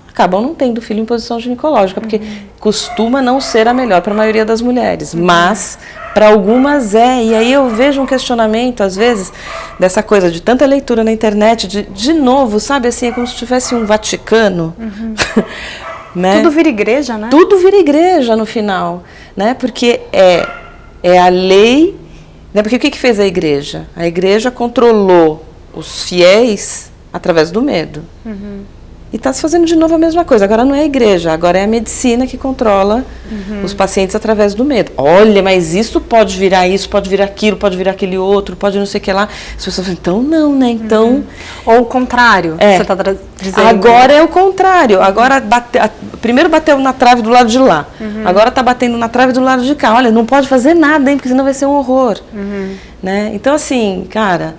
Speaker 1: acabam não tendo filho em posição ginecológica, porque costuma não ser a melhor para a maioria das mulheres, mas para algumas é. E aí eu vejo um questionamento, às vezes, dessa coisa de tanta leitura na internet, de novo, sabe, assim, é como se tivesse um Vaticano. Né?
Speaker 2: Tudo vira igreja, né?
Speaker 1: Tudo vira igreja no final, né? Porque é a lei, né? Porque o que fez a igreja? A igreja controlou os fiéis através do medo. E está se fazendo de novo a mesma coisa. Agora não é a igreja, agora é a medicina que controla os pacientes através do medo. Olha, mas isso, pode virar aquilo, pode virar aquele outro, pode não sei o que lá. As pessoas falam, então não, né? Então...
Speaker 2: Ou o contrário, você está dizendo.
Speaker 1: Agora é o contrário. Agora primeiro bateu na trave do lado de lá. Agora está batendo na trave do lado de cá. Olha, não pode fazer nada, hein? Porque senão vai ser um horror. Né? Então, assim, cara...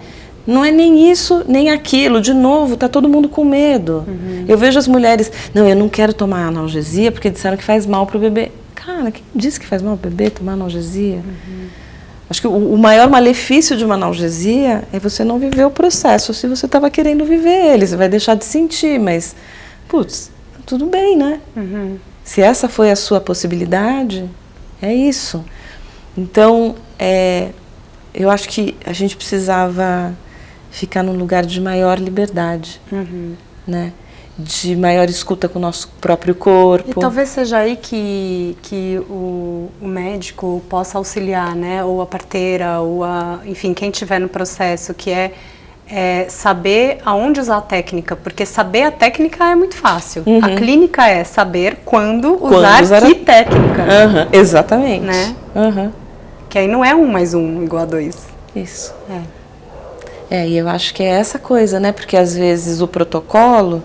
Speaker 1: Não é nem isso, nem aquilo. De novo, tá todo mundo com medo. Eu vejo as mulheres... Não, eu não quero tomar analgesia porque disseram que faz mal pro bebê. Cara, quem disse que faz mal pro bebê tomar analgesia? Acho que o maior malefício de uma analgesia é você não viver o processo. Se você estava querendo viver ele, você vai deixar de sentir, mas... Putz, tudo bem, né? Se essa foi a sua possibilidade, é isso. Então, eu acho que a gente precisava... ficar num lugar de maior liberdade, né? De maior escuta com o nosso próprio corpo.
Speaker 2: E talvez seja aí que o médico possa auxiliar, né? Ou a parteira, ou enfim, quem estiver no processo, que é saber aonde usar a técnica, porque saber a técnica é muito fácil. A clínica é saber quando usar que técnica.
Speaker 1: Exatamente.
Speaker 2: Né? Que aí não é 1 mais 1 igual a 2.
Speaker 1: Isso. E eu acho que é essa coisa, né? Porque às vezes o protocolo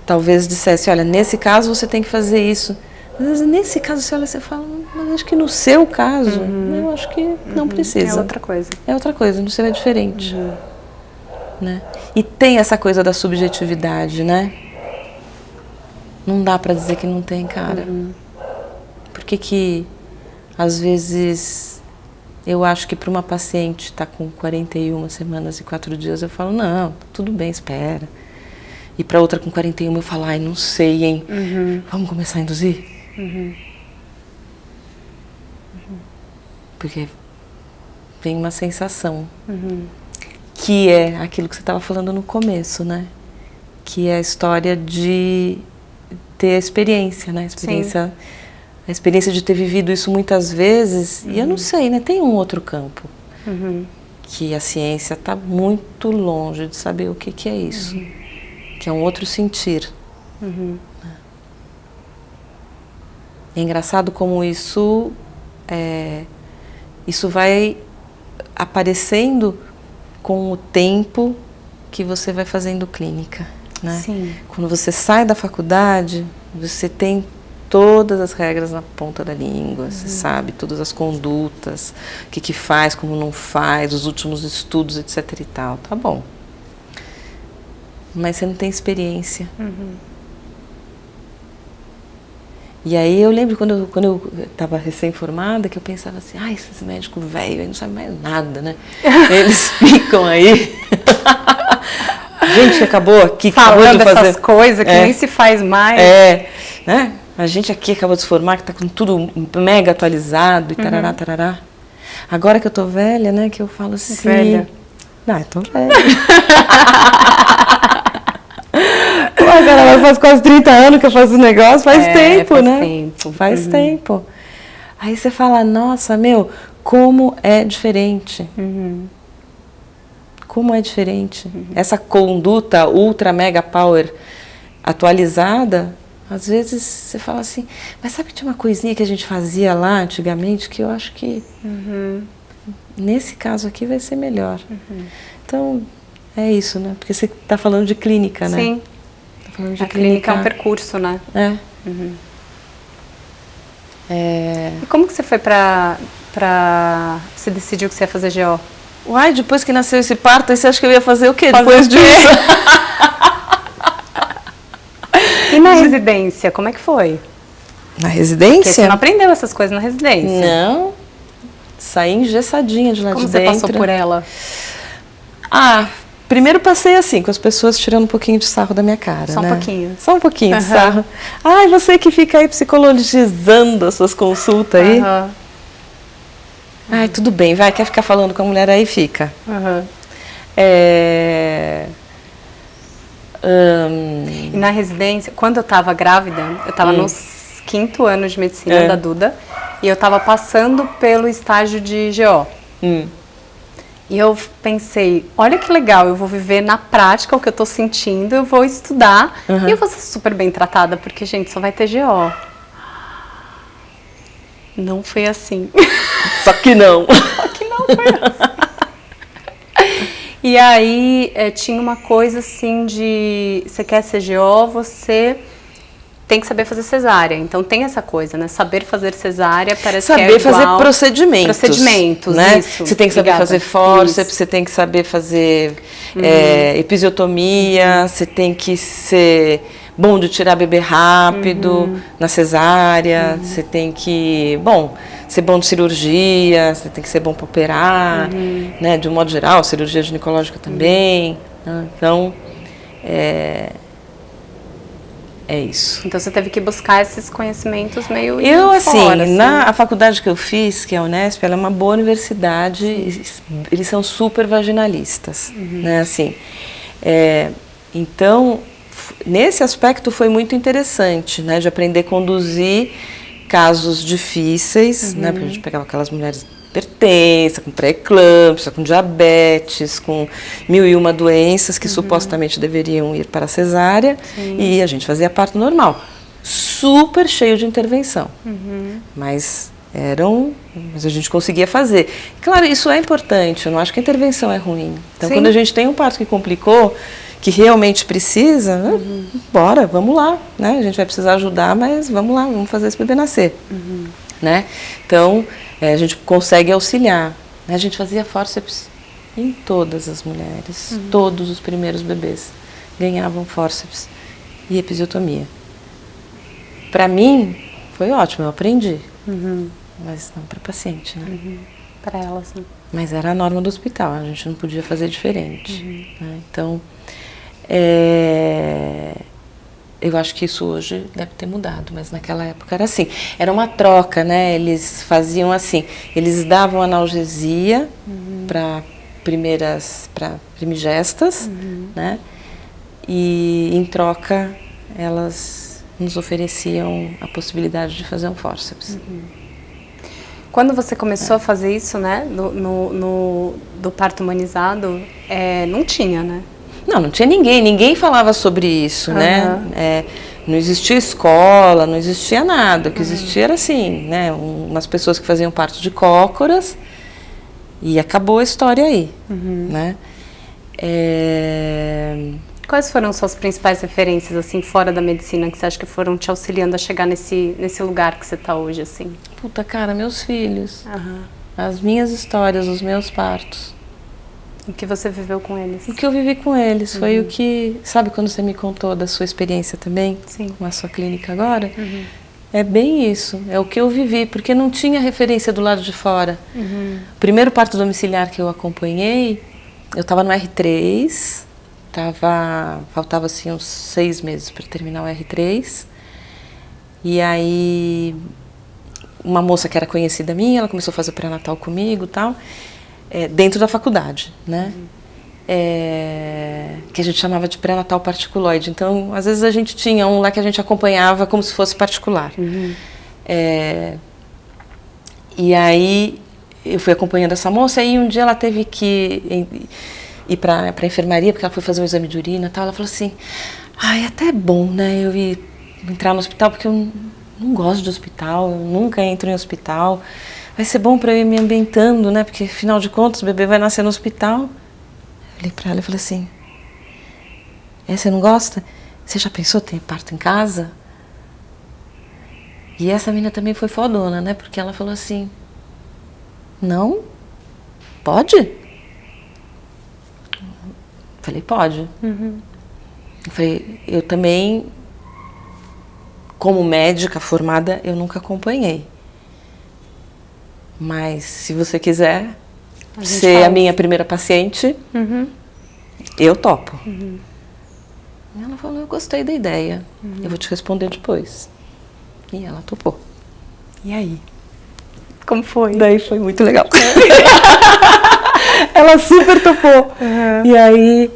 Speaker 1: talvez dissesse, olha, nesse caso você tem que fazer isso. Às vezes, nesse caso, você olha e fala, mas acho que no seu caso, eu acho que não precisa.
Speaker 2: É outra coisa.
Speaker 1: É outra coisa, no seu é diferente. Né? E tem essa coisa da subjetividade, né? Não dá pra dizer que não tem, cara. Por que às vezes, eu acho que para uma paciente tá com 41 semanas e 4 dias, eu falo, não, tudo bem, espera. E para outra com 41 eu falo, ai, não sei, hein? Vamos começar a induzir? Porque vem uma sensação que é aquilo que você estava falando no começo, né? Que é a história de ter a experiência, né? A experiência de ter vivido isso muitas vezes. E eu não sei, né? Tem um outro campo que a ciência está muito longe de saber o que é isso. Que é um outro sentir. É engraçado como isso vai aparecendo com o tempo que você vai fazendo clínica, né?
Speaker 2: Sim.
Speaker 1: Quando você sai da faculdade, você tem todas as regras na ponta da língua, você sabe todas as condutas, o que faz, como não faz, os últimos estudos, etc e tal. Tá bom. Mas você não tem experiência. E aí eu lembro quando eu estava recém-formada, que eu pensava assim, ai, esses médicos velhos aí não sabem mais nada, né? Eles ficam aí. Gente que acabou aqui,
Speaker 2: falando
Speaker 1: de fazer
Speaker 2: essas coisas que nem se faz mais.
Speaker 1: Né? A gente aqui acabou de se formar, que está com tudo mega atualizado e tarará, tarará. Agora que eu tô velha, né, que eu falo assim...
Speaker 2: Velha.
Speaker 1: Não, eu tô velha. Agora faz quase 30 anos que eu faço esse negócio, faz tempo,
Speaker 2: faz
Speaker 1: né?
Speaker 2: Tempo.
Speaker 1: Faz tempo. Aí você fala, nossa, meu, como é diferente. Como é diferente. Essa conduta ultra mega power atualizada, às vezes você fala assim, mas sabe que tinha uma coisinha que a gente fazia lá antigamente que eu acho que nesse caso aqui vai ser melhor. Então, é isso, né? Porque você está falando de clínica, né?
Speaker 2: Sim.
Speaker 1: A
Speaker 2: clínica é um percurso, né? E como que você foi você decidiu que você ia fazer GO?
Speaker 1: Uai, depois que nasceu esse parto, aí você acha que eu ia fazer o quê? Depois disso?
Speaker 2: E na residência, como é que foi?
Speaker 1: Na residência?
Speaker 2: Porque você não aprendeu essas coisas na residência.
Speaker 1: Não. Saí engessadinha de lá de dentro.
Speaker 2: Como você passou por ela?
Speaker 1: Primeiro passei assim, com as pessoas tirando um pouquinho de sarro da minha cara,
Speaker 2: Só um
Speaker 1: né?
Speaker 2: pouquinho.
Speaker 1: Só um pouquinho de sarro. Ai, você que fica aí psicologizando as suas consultas aí. Ai, tudo bem, vai, quer ficar falando com a mulher aí, fica.
Speaker 2: E na residência, quando eu estava grávida, eu estava no 5º ano de medicina da Duda, e eu estava passando pelo estágio de GO. E eu pensei, olha que legal, eu vou viver na prática o que eu tô sentindo, eu vou estudar e eu vou ser super bem tratada, porque, gente, só vai ter GO. Não foi assim.
Speaker 1: Só que não.
Speaker 2: Só que não foi assim. E aí, tinha uma coisa assim de, você quer ser GO, você tem que saber fazer cesárea. Então tem essa coisa, né? Saber fazer cesárea parece que é igual...
Speaker 1: Saber fazer procedimentos.
Speaker 2: Procedimentos,
Speaker 1: né?
Speaker 2: isso.
Speaker 1: Você tem que saber fazer fórceps, você tem que saber fazer episiotomia, você tem que ser bom de tirar bebê rápido na cesárea, você tem que, ser bom de cirurgia, você tem que ser bom para operar, né? De um modo geral, cirurgia ginecológica também. Né? Então, é isso.
Speaker 2: Então você teve que buscar esses conhecimentos meio
Speaker 1: fora, assim. A faculdade que eu fiz, que é a Unesp, ela é uma boa universidade, eles são super vaginalistas, né, assim. Então, nesse aspecto foi muito interessante, né, de aprender a conduzir casos difíceis, né, porque a gente pegava aquelas mulheres hipertensa, com pré-eclâmpsia, com diabetes, com 1001 doenças que supostamente deveriam ir para a cesárea, e a gente fazia parto normal, super cheio de intervenção, mas Mas a gente conseguia fazer. Claro, isso é importante, eu não acho que a intervenção é ruim. Então, quando a gente tem um parto que complicou, que realmente precisa, bora, vamos lá, né? A gente vai precisar ajudar, mas vamos lá, vamos fazer esse bebê nascer, né? Então, a gente consegue auxiliar. Né? A gente fazia fórceps em todas as mulheres, todos os primeiros bebês ganhavam fórceps e episiotomia. Para mim, foi ótimo, eu aprendi. Mas não para paciente, né?
Speaker 2: Para elas, né?
Speaker 1: Mas era a norma do hospital, a gente não podia fazer diferente. Né? Então, eu acho que isso hoje deve ter mudado, mas naquela época era assim. Era uma troca, né? Eles faziam assim, eles davam analgesia para primigestas, né? E em troca elas nos ofereciam a possibilidade de fazer um fórceps.
Speaker 2: Quando você começou a fazer isso, né, do parto humanizado, não tinha, né?
Speaker 1: Não tinha ninguém falava sobre isso, né? Não existia escola, não existia nada. O que existia era assim, né? Umas pessoas que faziam parto de cócoras e acabou a história aí, né?
Speaker 2: Quais foram suas principais referências, assim, fora da medicina, que você acha que foram te auxiliando a chegar nesse lugar que você está hoje, assim?
Speaker 1: Puta, cara, meus filhos. As minhas histórias, os meus partos.
Speaker 2: O que você viveu com eles?
Speaker 1: O que eu vivi com eles foi o que... Sabe quando você me contou da sua experiência também?
Speaker 2: Sim.
Speaker 1: Com a sua clínica agora? É bem isso, é o que eu vivi, porque não tinha referência do lado de fora. O primeiro parto domiciliar que eu acompanhei, eu estava no R3, faltava assim uns 6 meses para terminar o R3, e aí uma moça que era conhecida minha, ela começou a fazer o pré-natal comigo e tal, dentro da faculdade, né? Que a gente chamava de pré-natal particuloide. Então, às vezes a gente tinha um lá que a gente acompanhava como se fosse particular. E aí eu fui acompanhando essa moça, e um dia ela teve que ir para a enfermaria, porque ela foi fazer um exame de urina e tal. Ela falou assim, é até bom, né, eu entrar no hospital, porque eu não gosto de hospital, eu nunca entro em hospital. Vai ser bom para eu ir me ambientando, né, porque afinal de contas o bebê vai nascer no hospital. Eu olhei para ela e falei assim, você não gosta? Você já pensou ter parto em casa? E essa menina também foi fodona, né, porque ela falou assim, não? Pode? Falei, pode. Eu falei, eu também, como médica formada, eu nunca acompanhei. Mas se você quiser ser a minha primeira paciente, eu topo. Ela falou, eu gostei da ideia, eu vou te responder depois. E ela topou.
Speaker 2: E aí? Como foi?
Speaker 1: Daí foi muito legal. Ela super topou. E aí...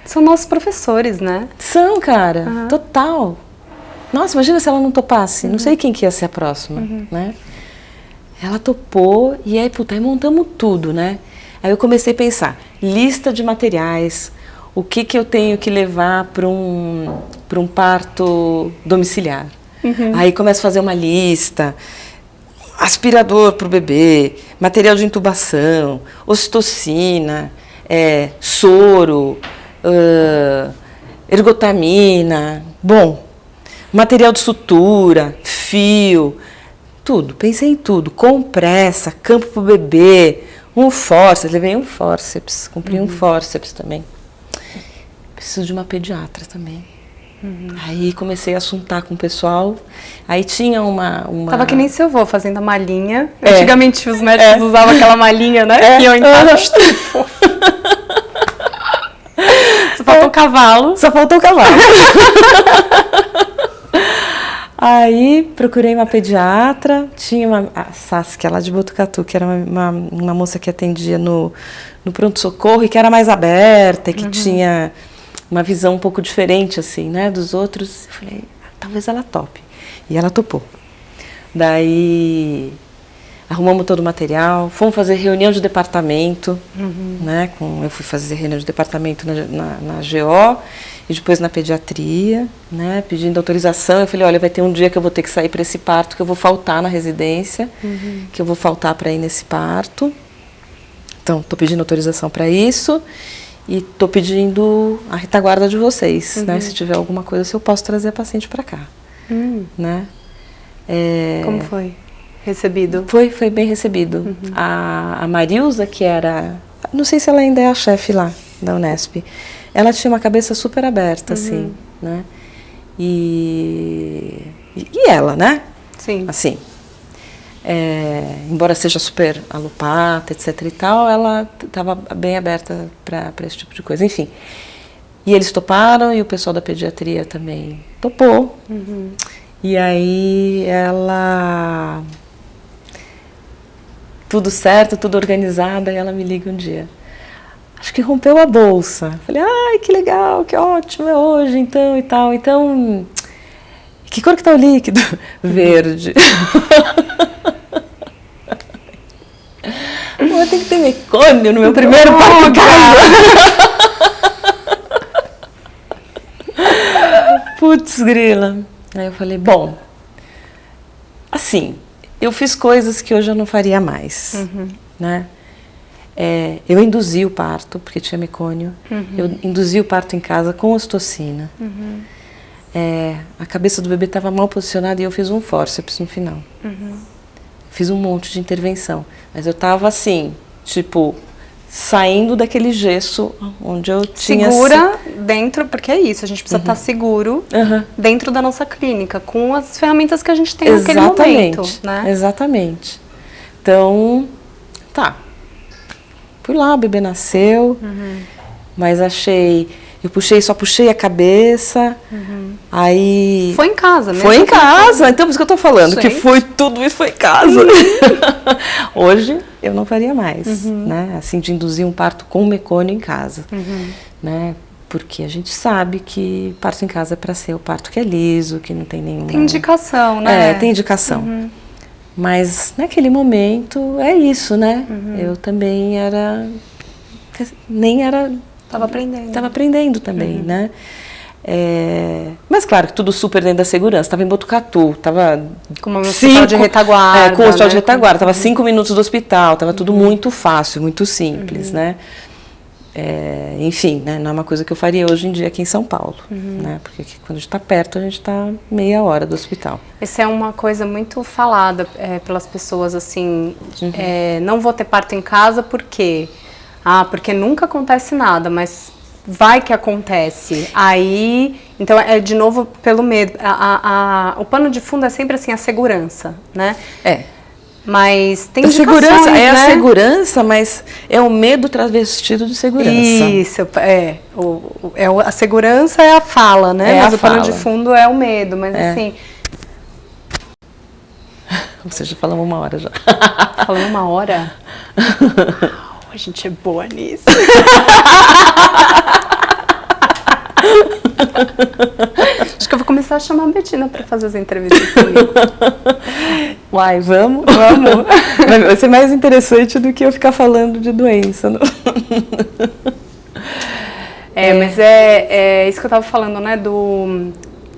Speaker 2: São nossos professores, né?
Speaker 1: São, cara. Total. Nossa, imagina se ela não topasse. Não sei quem que ia ser a próxima, né? Ela topou e aí, aí montamos tudo, né? Aí eu comecei a pensar, lista de materiais, o que eu tenho que levar para um parto domiciliar. Aí começo a fazer uma lista, aspirador para o bebê, material de intubação, ocitocina, soro, ergotamina, material de sutura, fio, tudo, pensei em tudo, compressa, campo para o bebê, um fórceps, levei um fórceps, comprei um fórceps também. Preciso de uma pediatra também. Aí comecei a assuntar com o pessoal, aí tinha uma...
Speaker 2: Tava que nem seu avô, fazendo a malinha. Antigamente os médicos usavam aquela malinha, né? Que iam em casa. Só faltou o cavalo.
Speaker 1: Só faltou o cavalo. Aí procurei uma pediatra, tinha a Saskia lá de Botucatu, que era uma moça que atendia no pronto-socorro e que era mais aberta e que tinha uma visão um pouco diferente, assim, né, dos outros. Eu falei, talvez ela tope. E ela topou. Daí arrumamos todo o material, fomos fazer reunião de departamento, né? Eu fui fazer reunião de departamento na GO e depois na pediatria, né? Pedindo autorização. Eu falei, olha, vai ter um dia que eu vou ter que sair para esse parto, que eu vou faltar na residência, que eu vou faltar para ir nesse parto. Então, estou pedindo autorização para isso e estou pedindo a retaguarda de vocês, né? Se tiver alguma coisa, se eu posso trazer a paciente para cá, né?
Speaker 2: Como foi recebido?
Speaker 1: Foi bem recebido. A Marilza, que era... Não sei se ela ainda é a chefe lá da Unesp. Ela tinha uma cabeça super aberta, assim, né? E ela, né?
Speaker 2: Sim.
Speaker 1: Assim, embora seja super alopata, etc e tal, ela estava bem aberta para esse tipo de coisa. Enfim, e eles toparam e o pessoal da pediatria também topou. E aí ela... Tudo certo, tudo organizado, e ela me liga um dia. Acho que rompeu a bolsa. Falei, ai, que legal, que ótimo, é hoje, então, e tal. Então, que cor que tá o líquido? Verde. Pô, tem que ter mecônio no meu primeiro parto em casa. Putz, grila. Aí eu falei, bom, assim, eu fiz coisas que hoje eu não faria mais, né? Eu induzi o parto, porque tinha mecônio. Eu induzi o parto em casa com ocitocina. A cabeça do bebê estava mal posicionada e eu fiz um fórceps no final. Fiz um monte de intervenção. Mas eu estava assim, tipo, saindo daquele gesso onde eu tinha...
Speaker 2: Segura dentro, porque é isso, a gente precisa estar seguro dentro da nossa clínica, com as ferramentas que a gente tem naquele momento, né?
Speaker 1: Exatamente. Então, tá. Fui lá, o bebê nasceu, mas só puxei a cabeça, aí...
Speaker 2: Foi em casa, né?
Speaker 1: Foi em casa, então por isso que eu tô falando, que foi tudo isso foi em casa. Hoje eu não faria mais, né? Assim, de induzir um parto com mecônio em casa, né? Porque a gente sabe que parto em casa é para ser o parto que é liso, que não tem nenhuma...
Speaker 2: Tem indicação, né?
Speaker 1: Tem indicação. Mas naquele momento é isso, né? Eu também nem era...
Speaker 2: Tava aprendendo.
Speaker 1: Tava aprendendo também, né? Mas claro que tudo super dentro da segurança. Tava em Botucatu, tava...
Speaker 2: Com um hospital de retaguarda.
Speaker 1: Com o hospital de retaguarda. Tava 5 minutos do hospital, tava tudo muito fácil, muito simples, né? Enfim, né? Não é uma coisa que eu faria hoje em dia aqui em São Paulo, né? Porque aqui, quando a gente está perto, a gente está meia hora do hospital.
Speaker 2: Essa é uma coisa muito falada pelas pessoas, assim, não vou ter parto em casa porque nunca acontece nada, mas vai que acontece. Aí, então é de novo pelo medo. O pano de fundo é sempre assim, a segurança, né? Mas tem indicações,
Speaker 1: segurança,
Speaker 2: né?
Speaker 1: A segurança, mas é o medo travestido de segurança.
Speaker 2: Isso, a segurança é a fala, né? Mas o pano de fundo é o medo, mas assim...
Speaker 1: Ou seja, falamos 1 hora já.
Speaker 2: Falamos 1 hora? A gente é boa nisso. Acho que eu vou começar a chamar a Betina para fazer as entrevistas comigo.
Speaker 1: Uai, vamos? Vamos. Vai ser mais interessante do que eu ficar falando de doença. Não?
Speaker 2: Mas é isso que eu estava falando, né? Da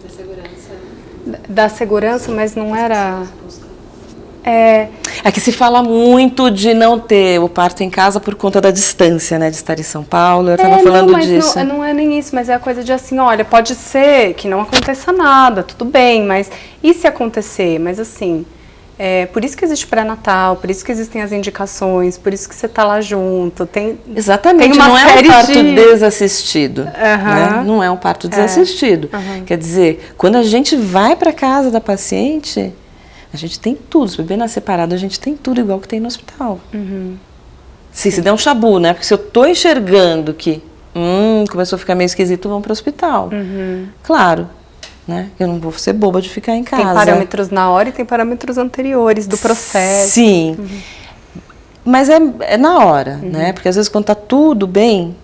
Speaker 2: segurança. Da segurança, mas não era...
Speaker 1: É que se fala muito de não ter o parto em casa por conta da distância, né? De estar em São Paulo, eu estava falando disso.
Speaker 2: Não é nem isso, mas é a coisa de assim, olha, pode ser que não aconteça nada, tudo bem, mas e se acontecer? Mas assim, por isso que existe pré-natal, por isso que existem as indicações, por isso que você está lá junto.
Speaker 1: Exatamente,
Speaker 2: tem uma
Speaker 1: não é um parto
Speaker 2: de...
Speaker 1: desassistido, né? Não é um parto desassistido. Quer dizer, quando a gente vai para casa da paciente... A gente tem tudo, se o bebê nascer separado, a gente tem tudo igual que tem no hospital. Se der um chabu, né? Porque se eu tô enxergando que começou a ficar meio esquisito, vamos para o hospital. Claro, né? Eu não vou ser boba de ficar em casa.
Speaker 2: Tem parâmetros na hora e tem parâmetros anteriores do processo.
Speaker 1: Sim, mas é na hora, né? Porque às vezes quando tá tudo bem,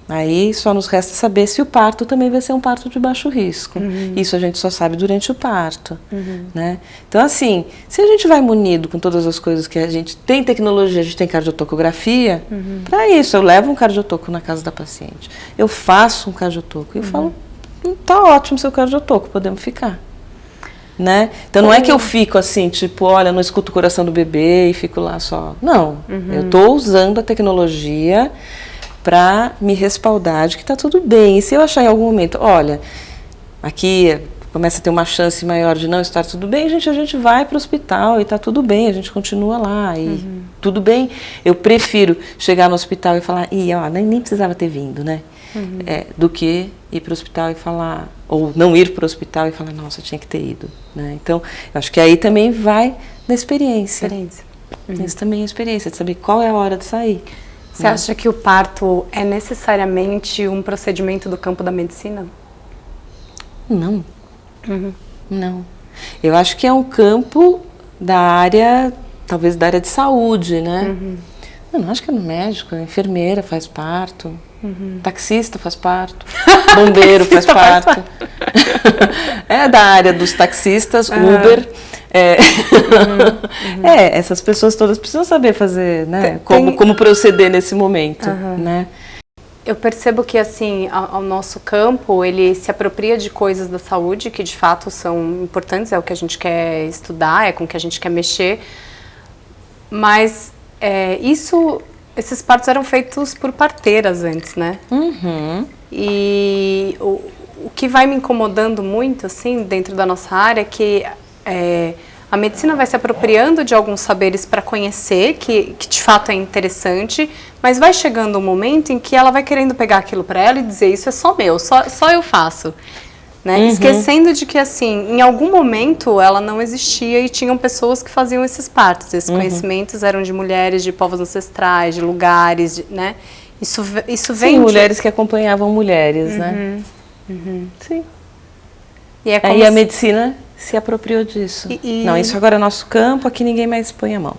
Speaker 1: Aí só nos resta saber se o parto também vai ser um parto de baixo risco. Isso a gente só sabe durante o parto, né? Então, assim, se a gente vai munido com todas as coisas que a gente tem tecnologia, a gente tem cardiotocografia, para isso, eu levo um cardiotoco na casa da paciente, eu faço um cardiotoco e eu falo, tá ótimo seu cardiotoco, podemos ficar. Né? Então não é que eu fico assim, tipo, olha, não escuto o coração do bebê e fico lá só. Não, eu estou usando a tecnologia para me respaldar de que está tudo bem. E se eu achar em algum momento, olha, aqui começa a ter uma chance maior de não estar tudo bem, a gente vai para o hospital e está tudo bem, a gente continua lá e tudo bem. Eu prefiro chegar no hospital e falar, ó, nem precisava ter vindo, né? Do que ir para o hospital e falar, ou não ir para o hospital e falar, nossa, eu tinha que ter ido, né? Então, eu acho que aí também vai da experiência. Isso também é experiência, de saber qual é a hora de sair.
Speaker 2: Você acha que o parto é necessariamente um procedimento do campo da medicina?
Speaker 1: Não. Não. Eu acho que é um campo da área, talvez da área de saúde, né? Eu não acho que é médico, enfermeira faz parto. Taxista faz parto, bombeiro faz parto. É da área dos taxistas, Uber. Essas pessoas todas precisam saber fazer, né? Como proceder nesse momento, né?
Speaker 2: Eu percebo que, assim, o nosso campo, ele se apropria de coisas da saúde que, de fato, são importantes, é o que a gente quer estudar, é com o que a gente quer mexer, mas esses partos eram feitos por parteiras antes, né? E o que vai me incomodando muito, assim, dentro da nossa área é que a medicina vai se apropriando de alguns saberes para conhecer, que de fato é interessante, mas vai chegando um momento em que ela vai querendo pegar aquilo para ela e dizer, isso é só meu, só eu faço. Né? Esquecendo de que, assim, em algum momento ela não existia e tinham pessoas que faziam esses partos. Esses conhecimentos eram de mulheres, de povos ancestrais, de lugares, né? Isso vem
Speaker 1: Sim, mulheres que acompanhavam mulheres, né? Sim.
Speaker 2: E é
Speaker 1: aí a medicina se apropriou disso. Não, isso agora é nosso campo, aqui ninguém mais põe a mão.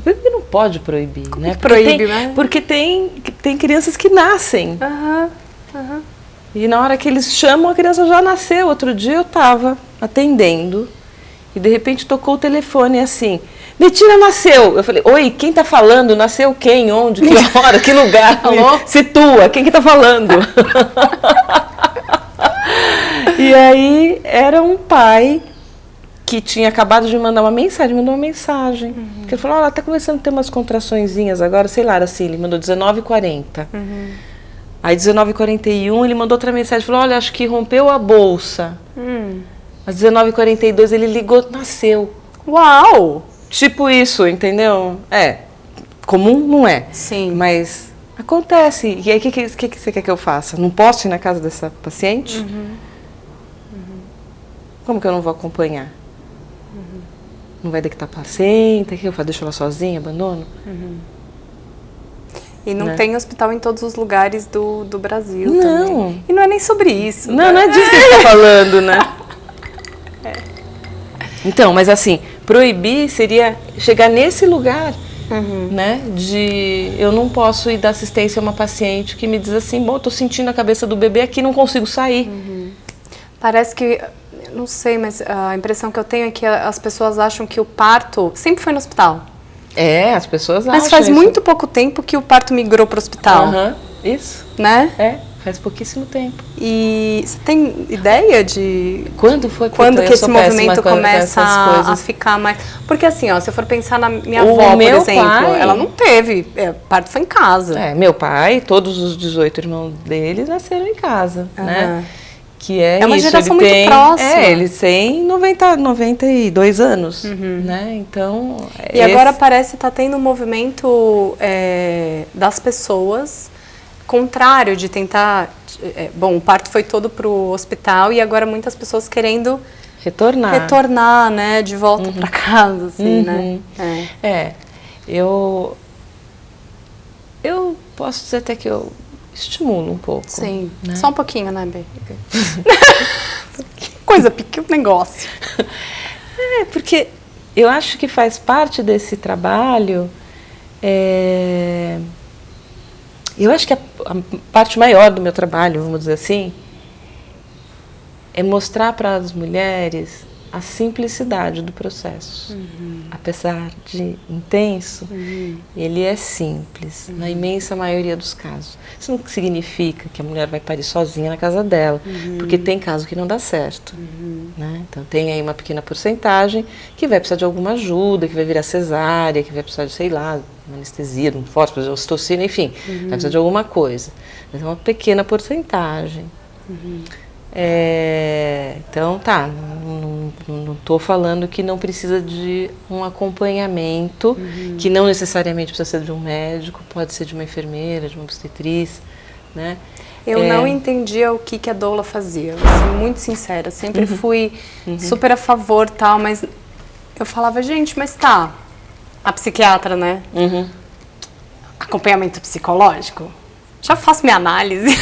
Speaker 1: Porque não pode proibir, né?
Speaker 2: Proíbe, né?
Speaker 1: Porque tem crianças que nascem. E na hora que eles chamam, a criança já nasceu. Outro dia eu estava atendendo e de repente tocou o telefone assim, Betina nasceu. Eu falei, oi, quem tá falando? Nasceu quem? Onde? Que hora? Que lugar?
Speaker 2: Alô?
Speaker 1: Situa, quem que tá falando? E aí era um pai que tinha acabado de mandar uma mensagem, mandou uma mensagem. Que ele falou, ela tá começando a ter umas contraçõezinhas agora, sei lá, assim, ele mandou 19h40. Aí 19h41 ele mandou outra mensagem, falou, olha, acho que rompeu a bolsa. Às 19h42 ele ligou, nasceu.
Speaker 2: Uau!
Speaker 1: Tipo isso, entendeu? Comum não é.
Speaker 2: Sim.
Speaker 1: Mas acontece. E aí o que você quer que eu faça? Não posso ir na casa dessa paciente? Como que eu não vou acompanhar? Não vai deitar a placenta? O que eu faço? Deixo ela sozinha, abandono?
Speaker 2: E não tem hospital em todos os lugares do Brasil
Speaker 1: não.
Speaker 2: Também. E não é nem sobre isso.
Speaker 1: Não, não é disso que a gente está falando, né? Então, mas assim, proibir seria chegar nesse lugar, né? De eu não posso ir dar assistência a uma paciente que me diz assim, bom, eu tô sentindo a cabeça do bebê aqui, não consigo sair.
Speaker 2: Parece que, não sei, mas a impressão que eu tenho é que as pessoas acham que o parto sempre foi no hospital.
Speaker 1: As pessoas acham.
Speaker 2: Mas faz muito pouco tempo que o parto migrou para o hospital.
Speaker 1: Isso.
Speaker 2: Né?
Speaker 1: Faz pouquíssimo tempo.
Speaker 2: E você tem ideia de
Speaker 1: quando foi
Speaker 2: que esse movimento começa a ficar mais... Porque assim, se eu for pensar na minha avó, por exemplo, ela não teve, parto foi em casa.
Speaker 1: Meu pai, todos os 18 irmãos dele nasceram em casa, né? Que é
Speaker 2: uma
Speaker 1: isso,
Speaker 2: geração muito próxima.
Speaker 1: Eles têm 92 anos, né? Então...
Speaker 2: E agora parece que está tendo um movimento das pessoas contrário de tentar... bom, o parto foi todo para o hospital e agora muitas pessoas querendo retornar, né? De volta para casa, assim, né?
Speaker 1: Eu posso dizer até que eu estimulo um pouco.
Speaker 2: Sim, né? Só um pouquinho, né, Bê? Coisa pequena, negócio.
Speaker 1: Porque eu acho que faz parte desse trabalho Eu acho que a parte maior do meu trabalho, vamos dizer assim, é mostrar para as mulheres a simplicidade do processo. Apesar de intenso, ele é simples, na imensa maioria dos casos. Isso não significa que a mulher vai parir sozinha na casa dela, porque tem caso que não dá certo. Né? Então tem aí uma pequena porcentagem que vai precisar de alguma ajuda, que vai virar cesárea, que vai precisar de, sei lá, uma anestesia, um fósforo, de ocitocina, enfim, vai precisar de alguma coisa. Mas é uma pequena porcentagem. Então tá, não estou falando que não precisa de um acompanhamento, que não necessariamente precisa ser de um médico, pode ser de uma enfermeira, de uma obstetriz, né?
Speaker 2: Eu não entendia o que a doula fazia, vou ser muito sincera, sempre fui super a favor, tal, mas eu falava, gente, mas tá, a psiquiatra, né? Acompanhamento psicológico? Já faço minha análise.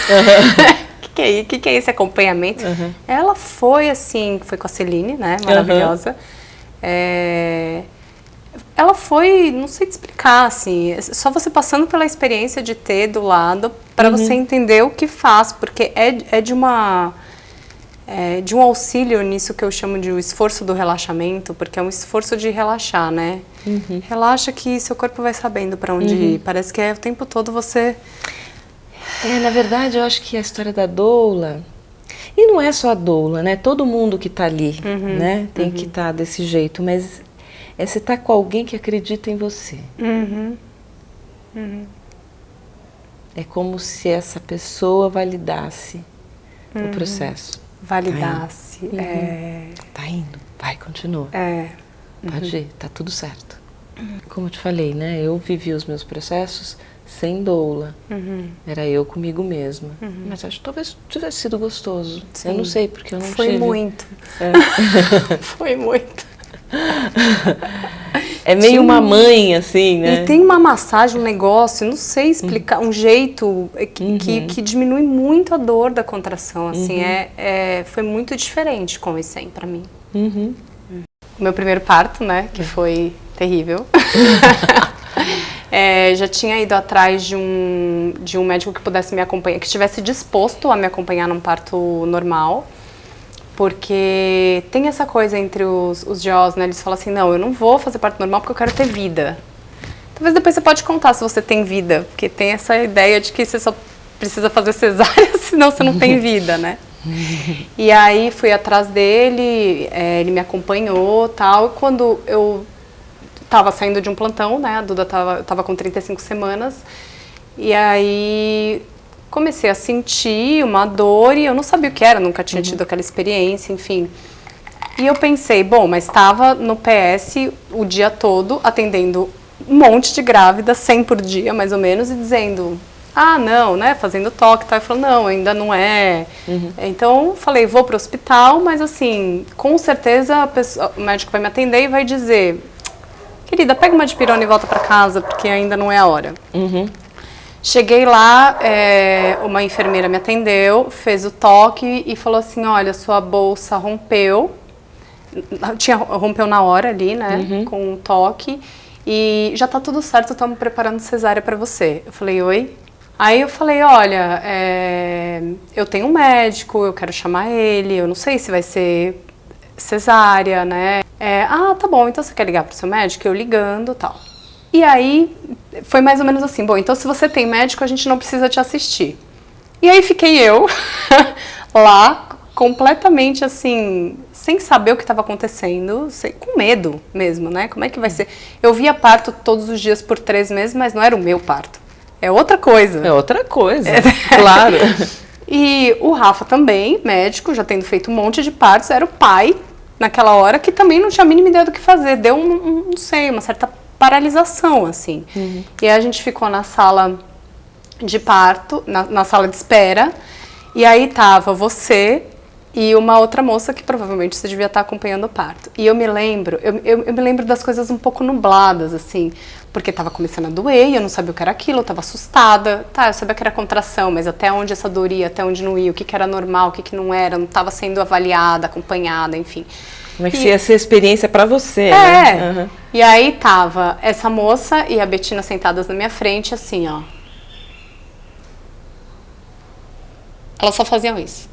Speaker 2: O que é esse acompanhamento? Ela foi assim, foi com a Celine, né? Maravilhosa. Ela foi, não sei te explicar, assim, só você passando pela experiência de ter do lado para você entender o que faz, porque é de um auxílio nisso que eu chamo de o esforço do relaxamento, porque é um esforço de relaxar, né? Relaxa que seu corpo vai sabendo para onde ir. Parece que o tempo todo você...
Speaker 1: na verdade, eu acho que a história da doula, e não é só a doula, né? Todo mundo que está ali, né? Tem que estar desse jeito, mas você estar com alguém que acredita em você. É como se essa pessoa validasse o processo.
Speaker 2: Validasse.
Speaker 1: Tá indo, vai, continua. Pode ir, tá tudo certo. Como eu te falei, né? Eu vivi os meus processos sem doula. Era eu comigo mesma. Mas acho que talvez tivesse sido gostoso. Sim. Eu não sei, porque eu não tive.
Speaker 2: Foi muito. Foi muito.
Speaker 1: É meio uma mãe, assim, né?
Speaker 2: E tem uma massagem, um negócio, não sei explicar, um jeito que diminui muito a dor da contração, assim, foi muito diferente com o ICEM pra mim. O meu primeiro parto, né, que foi terrível. Já tinha ido atrás de um médico que pudesse me acompanhar, que estivesse disposto a me acompanhar num parto normal. Porque tem essa coisa entre os GOs, né? Eles falam assim, não, eu não vou fazer parto normal porque eu quero ter vida. Talvez depois você pode contar se você tem vida, porque tem essa ideia de que você só precisa fazer cesárea, senão você não tem vida, né? E aí fui atrás dele, ele me acompanhou, tal, e quando eu tava saindo de um plantão, né? A Duda tava com 35 semanas, e aí comecei a sentir uma dor e eu não sabia o que era, nunca tinha tido aquela experiência, enfim. E eu pensei, bom, mas estava no PS o dia todo, atendendo um monte de grávidas, 100 por dia, mais ou menos, e dizendo, ah, não, né, fazendo toque, tá? Eu falei, não, ainda não é. Então, falei, vou pro hospital, mas assim, com certeza o médico vai me atender e vai dizer, querida, pega uma dipirona e volta para casa, porque ainda não é a hora. Cheguei lá, uma enfermeira me atendeu, fez o toque e falou assim, olha, sua bolsa rompeu. Rompeu na hora ali, né, com o toque. E já tá tudo certo, estamos preparando cesárea para você. Eu falei, oi? Aí eu falei, olha, eu tenho um médico, eu quero chamar ele, eu não sei se vai ser cesárea, né? Tá bom, então você quer ligar pro seu médico? Eu ligando e tal. E aí, foi mais ou menos assim, bom, então se você tem médico, a gente não precisa te assistir. E aí fiquei eu, lá, completamente assim, sem saber o que estava acontecendo, com medo mesmo, né? Como é que vai ser? Eu via parto todos os dias por 3 meses, mas não era o meu parto. É outra coisa.
Speaker 1: É outra coisa, claro.
Speaker 2: E o Rafa também, médico, já tendo feito um monte de partos, era o pai, naquela hora, que também não tinha a mínima ideia do que fazer. Deu, não sei, uma certa paralisação, assim. E aí a gente ficou na sala de parto, na sala de espera, e aí tava você e uma outra moça que provavelmente você devia estar acompanhando o parto. E eu me lembro, eu me lembro das coisas um pouco nubladas, assim, porque tava começando a doer, eu não sabia o que era aquilo, eu tava assustada. Tá, eu sabia que era contração, mas até onde essa dor ia, até onde não ia, o que era normal, o que não era, não tava sendo avaliada, acompanhada, enfim.
Speaker 1: Como é que ia ser a experiência pra você,
Speaker 2: né? E aí tava essa moça e a Betina sentadas na minha frente, assim, ó. Elas só faziam isso.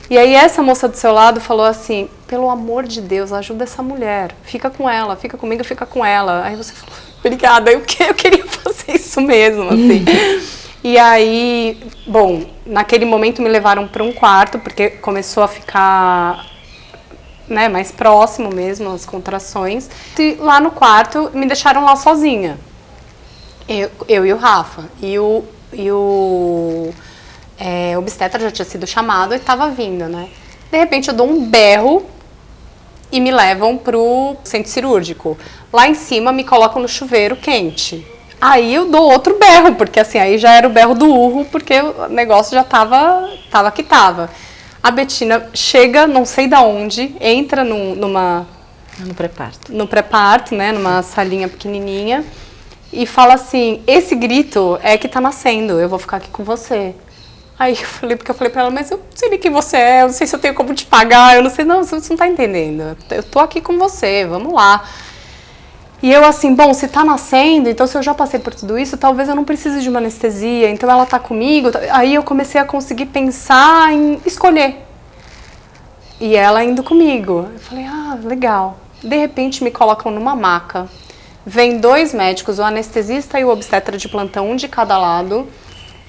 Speaker 2: E aí essa moça do seu lado falou assim, pelo amor de Deus, ajuda essa mulher, fica com ela, fica comigo, fica com ela. Aí você falou, obrigada, eu queria fazer isso mesmo, assim. E aí, bom, naquele momento me levaram para um quarto, porque começou a ficar, né, mais próximo mesmo, as contrações. E lá no quarto, me deixaram lá sozinha, eu e o Rafa. E o obstetra já tinha sido chamado e estava vindo, né? De repente eu dou um berro e me levam pro centro cirúrgico. Lá em cima me colocam no chuveiro quente. Aí eu dou outro berro, porque assim, aí já era o berro do urro, porque o negócio já tava que tava. A Betina chega, não sei da onde, entra
Speaker 1: no pré-parto.
Speaker 2: No pré-parto, né? Numa salinha pequenininha. E fala assim, esse grito é que tá nascendo, eu vou ficar aqui com você. Aí eu falei pra ela, mas eu não sei nem quem você é, eu não sei se eu tenho como te pagar, eu não sei, não, você não tá entendendo. Eu tô aqui com você, vamos lá. E eu assim, bom, se tá nascendo, então se eu já passei por tudo isso, talvez eu não precise de uma anestesia, então ela tá comigo. Aí eu comecei a conseguir pensar em escolher. E ela indo comigo. Eu falei, legal. De repente me colocam numa maca. Vem 2 médicos, o anestesista e o obstetra de plantão, um de cada lado.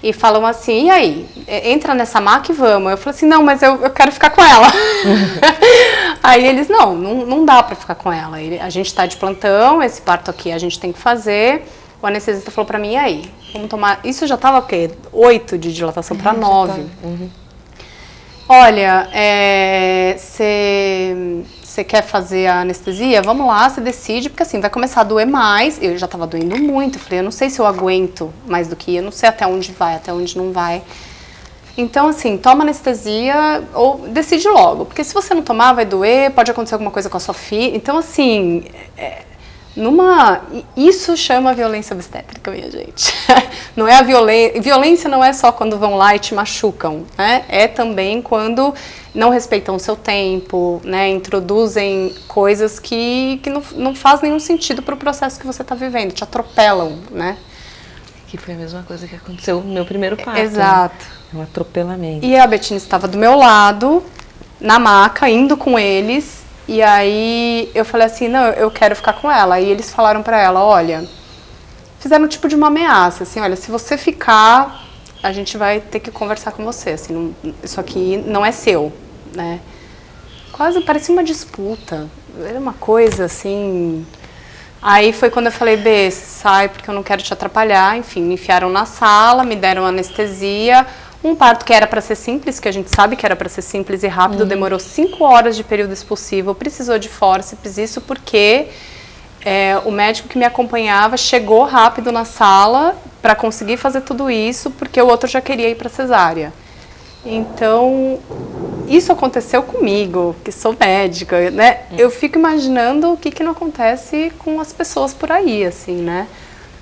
Speaker 2: E falam assim, e aí, entra nessa maca e vamos. Eu falei assim, não, mas eu quero ficar com ela. Aí eles, não dá pra ficar com ela. A gente tá de plantão, esse parto aqui a gente tem que fazer. O anestesista falou pra mim, e aí, vamos tomar... Isso já tava o quê? 8 de dilatação pra 9. Olha, você quer fazer a anestesia? Vamos lá, você decide, porque assim, vai começar a doer mais. Eu já tava doendo muito, eu falei, eu não sei se eu aguento mais do que, eu não sei até onde vai, até onde não vai. Então, assim, toma anestesia ou decide logo, porque se você não tomar, vai doer, pode acontecer alguma coisa com a sua filha. Então, assim, isso chama violência obstétrica, minha gente. Não é a violência não é só quando vão lá e te machucam, né? É também quando não respeitam o seu tempo, né? Introduzem coisas que não faz nenhum sentido para o processo que você está vivendo, te atropelam, né?
Speaker 1: Que foi a mesma coisa que aconteceu no meu primeiro parto.
Speaker 2: Exato.
Speaker 1: Né? Um atropelamento.
Speaker 2: E a Betina estava do meu lado, na maca, indo com eles. E aí eu falei assim, não, eu quero ficar com ela. E eles falaram pra ela, olha, fizeram um tipo de uma ameaça, assim, olha, se você ficar, a gente vai ter que conversar com você, assim, isso aqui não é seu, né? Quase parecia uma disputa, era uma coisa assim... Aí foi quando eu falei, Bê, sai porque eu não quero te atrapalhar, enfim, me enfiaram na sala, me deram anestesia. Um parto que era para ser simples, que a gente sabe que era para ser simples e rápido, demorou 5 horas de período expulsivo, precisou de fórceps, isso porque o médico que me acompanhava chegou rápido na sala para conseguir fazer tudo isso, porque o outro já queria ir para cesárea. Então, isso aconteceu comigo, que sou médica, né? Eu fico imaginando o que não acontece com as pessoas por aí, assim, né?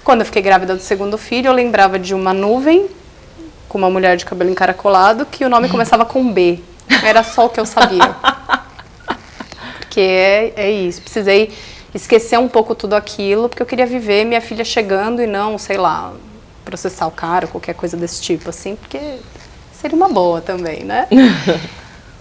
Speaker 2: Quando eu fiquei grávida do segundo filho, eu lembrava de uma nuvem com uma mulher de cabelo encaracolado, que o nome começava com B. Era só o que eu sabia. Porque é isso. Precisei esquecer um pouco tudo aquilo, porque eu queria viver minha filha chegando e não, sei lá, processar o cara, qualquer coisa desse tipo, assim, porque seria uma boa também, né?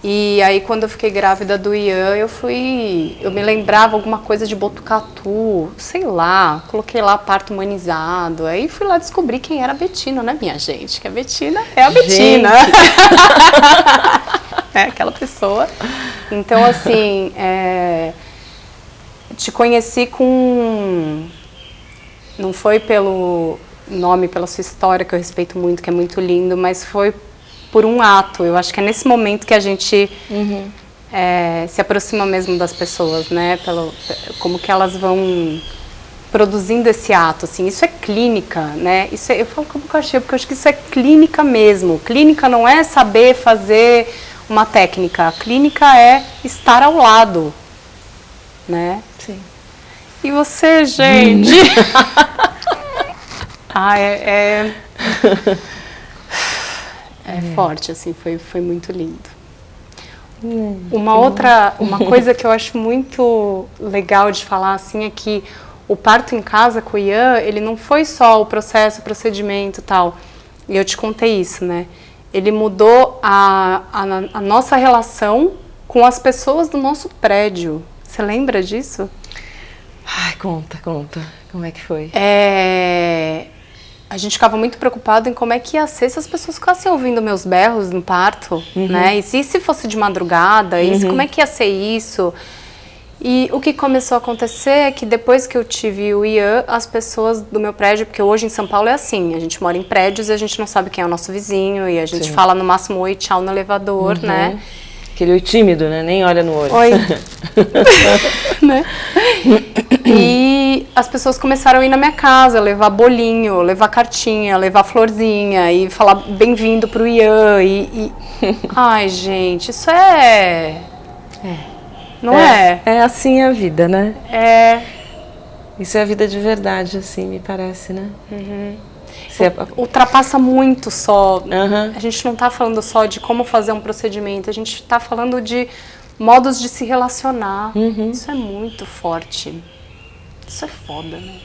Speaker 2: E aí, quando eu fiquei grávida do Ian, eu me lembrava alguma coisa de Botucatu, sei lá, coloquei lá parto humanizado, aí fui lá descobrir quem era a Betina, né, minha gente? Que a Betina é a Betina. É aquela pessoa. Então, assim, te conheci com... Não foi pelo nome, pela sua história, que eu respeito muito, que é muito lindo, mas foi por um ato. Eu acho que é nesse momento que a gente se aproxima mesmo das pessoas, né? Como que elas vão produzindo esse ato, assim. Isso é clínica, né? Eu falo como que eu achei, porque eu acho que isso é clínica mesmo. Clínica não é saber fazer uma técnica. A clínica é estar ao lado, né?
Speaker 1: Sim.
Speaker 2: E você, gente? Forte, assim, foi muito lindo. Uma coisa que eu acho muito legal de falar, assim, é que o parto em casa com o Ian, ele não foi só o processo, o procedimento e tal. E eu te contei isso, né? ele mudou a nossa relação com as pessoas do nosso prédio. Você lembra disso?
Speaker 1: Ai, conta. Como é que foi?
Speaker 2: A gente ficava muito preocupado em como é que ia ser se as pessoas ficassem ouvindo meus berros no parto, né? E se fosse de madrugada, como é que ia ser isso? E o que começou a acontecer é que depois que eu tive o Ian, as pessoas do meu prédio, porque hoje em São Paulo é assim, a gente mora em prédios e a gente não sabe quem é o nosso vizinho, e a gente fala no máximo oi, tchau no elevador, né?
Speaker 1: Aquele oi tímido, né? Nem olha no olho.
Speaker 2: Oi. Né? E as pessoas começaram a ir na minha casa, levar bolinho, levar cartinha, levar florzinha e falar bem-vindo pro Ian. Ai, gente, isso não é?
Speaker 1: É assim a vida, né?
Speaker 2: É.
Speaker 1: Isso é a vida de verdade, assim, me parece, né?
Speaker 2: Ultrapassa muito só. A gente não está falando só de como fazer um procedimento, a gente está falando de modos de se relacionar. Isso é muito forte. Isso é foda, né?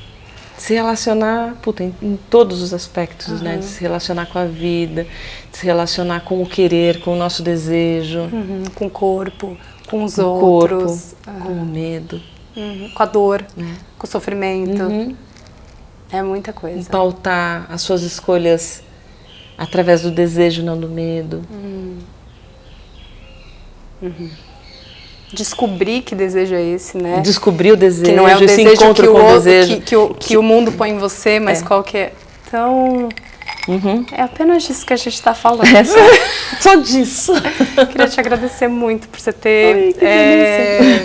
Speaker 1: Se relacionar, em todos os aspectos, né? De se relacionar com a vida, de se relacionar com o querer, com o nosso desejo.
Speaker 2: Com o corpo, com os
Speaker 1: com
Speaker 2: outros.
Speaker 1: O corpo, com o medo.
Speaker 2: Com a dor, com o sofrimento. É muita coisa.
Speaker 1: Pautar as suas escolhas através do desejo, não do medo.
Speaker 2: Descobrir que desejo é esse, né?
Speaker 1: Descobrir o desejo,
Speaker 2: que não é o
Speaker 1: esse
Speaker 2: desejo
Speaker 1: encontro com o desejo.
Speaker 2: Que o mundo põe em você, mas qual que é? Então, é apenas disso que a gente está falando.
Speaker 1: Só disso.
Speaker 2: Queria te agradecer muito por você ter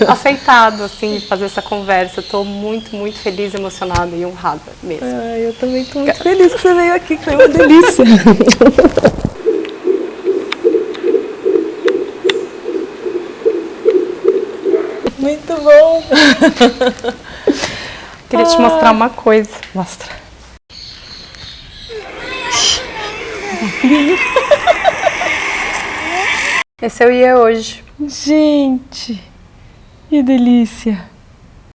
Speaker 2: aceitado assim, fazer essa conversa. Estou muito, muito feliz, emocionada e honrada mesmo.
Speaker 1: Eu também estou muito feliz que você veio aqui, que foi uma delícia. Muito bom.
Speaker 2: Queria te mostrar uma coisa.
Speaker 1: Mostra.
Speaker 2: Esse eu ia hoje.
Speaker 1: Gente, que delícia.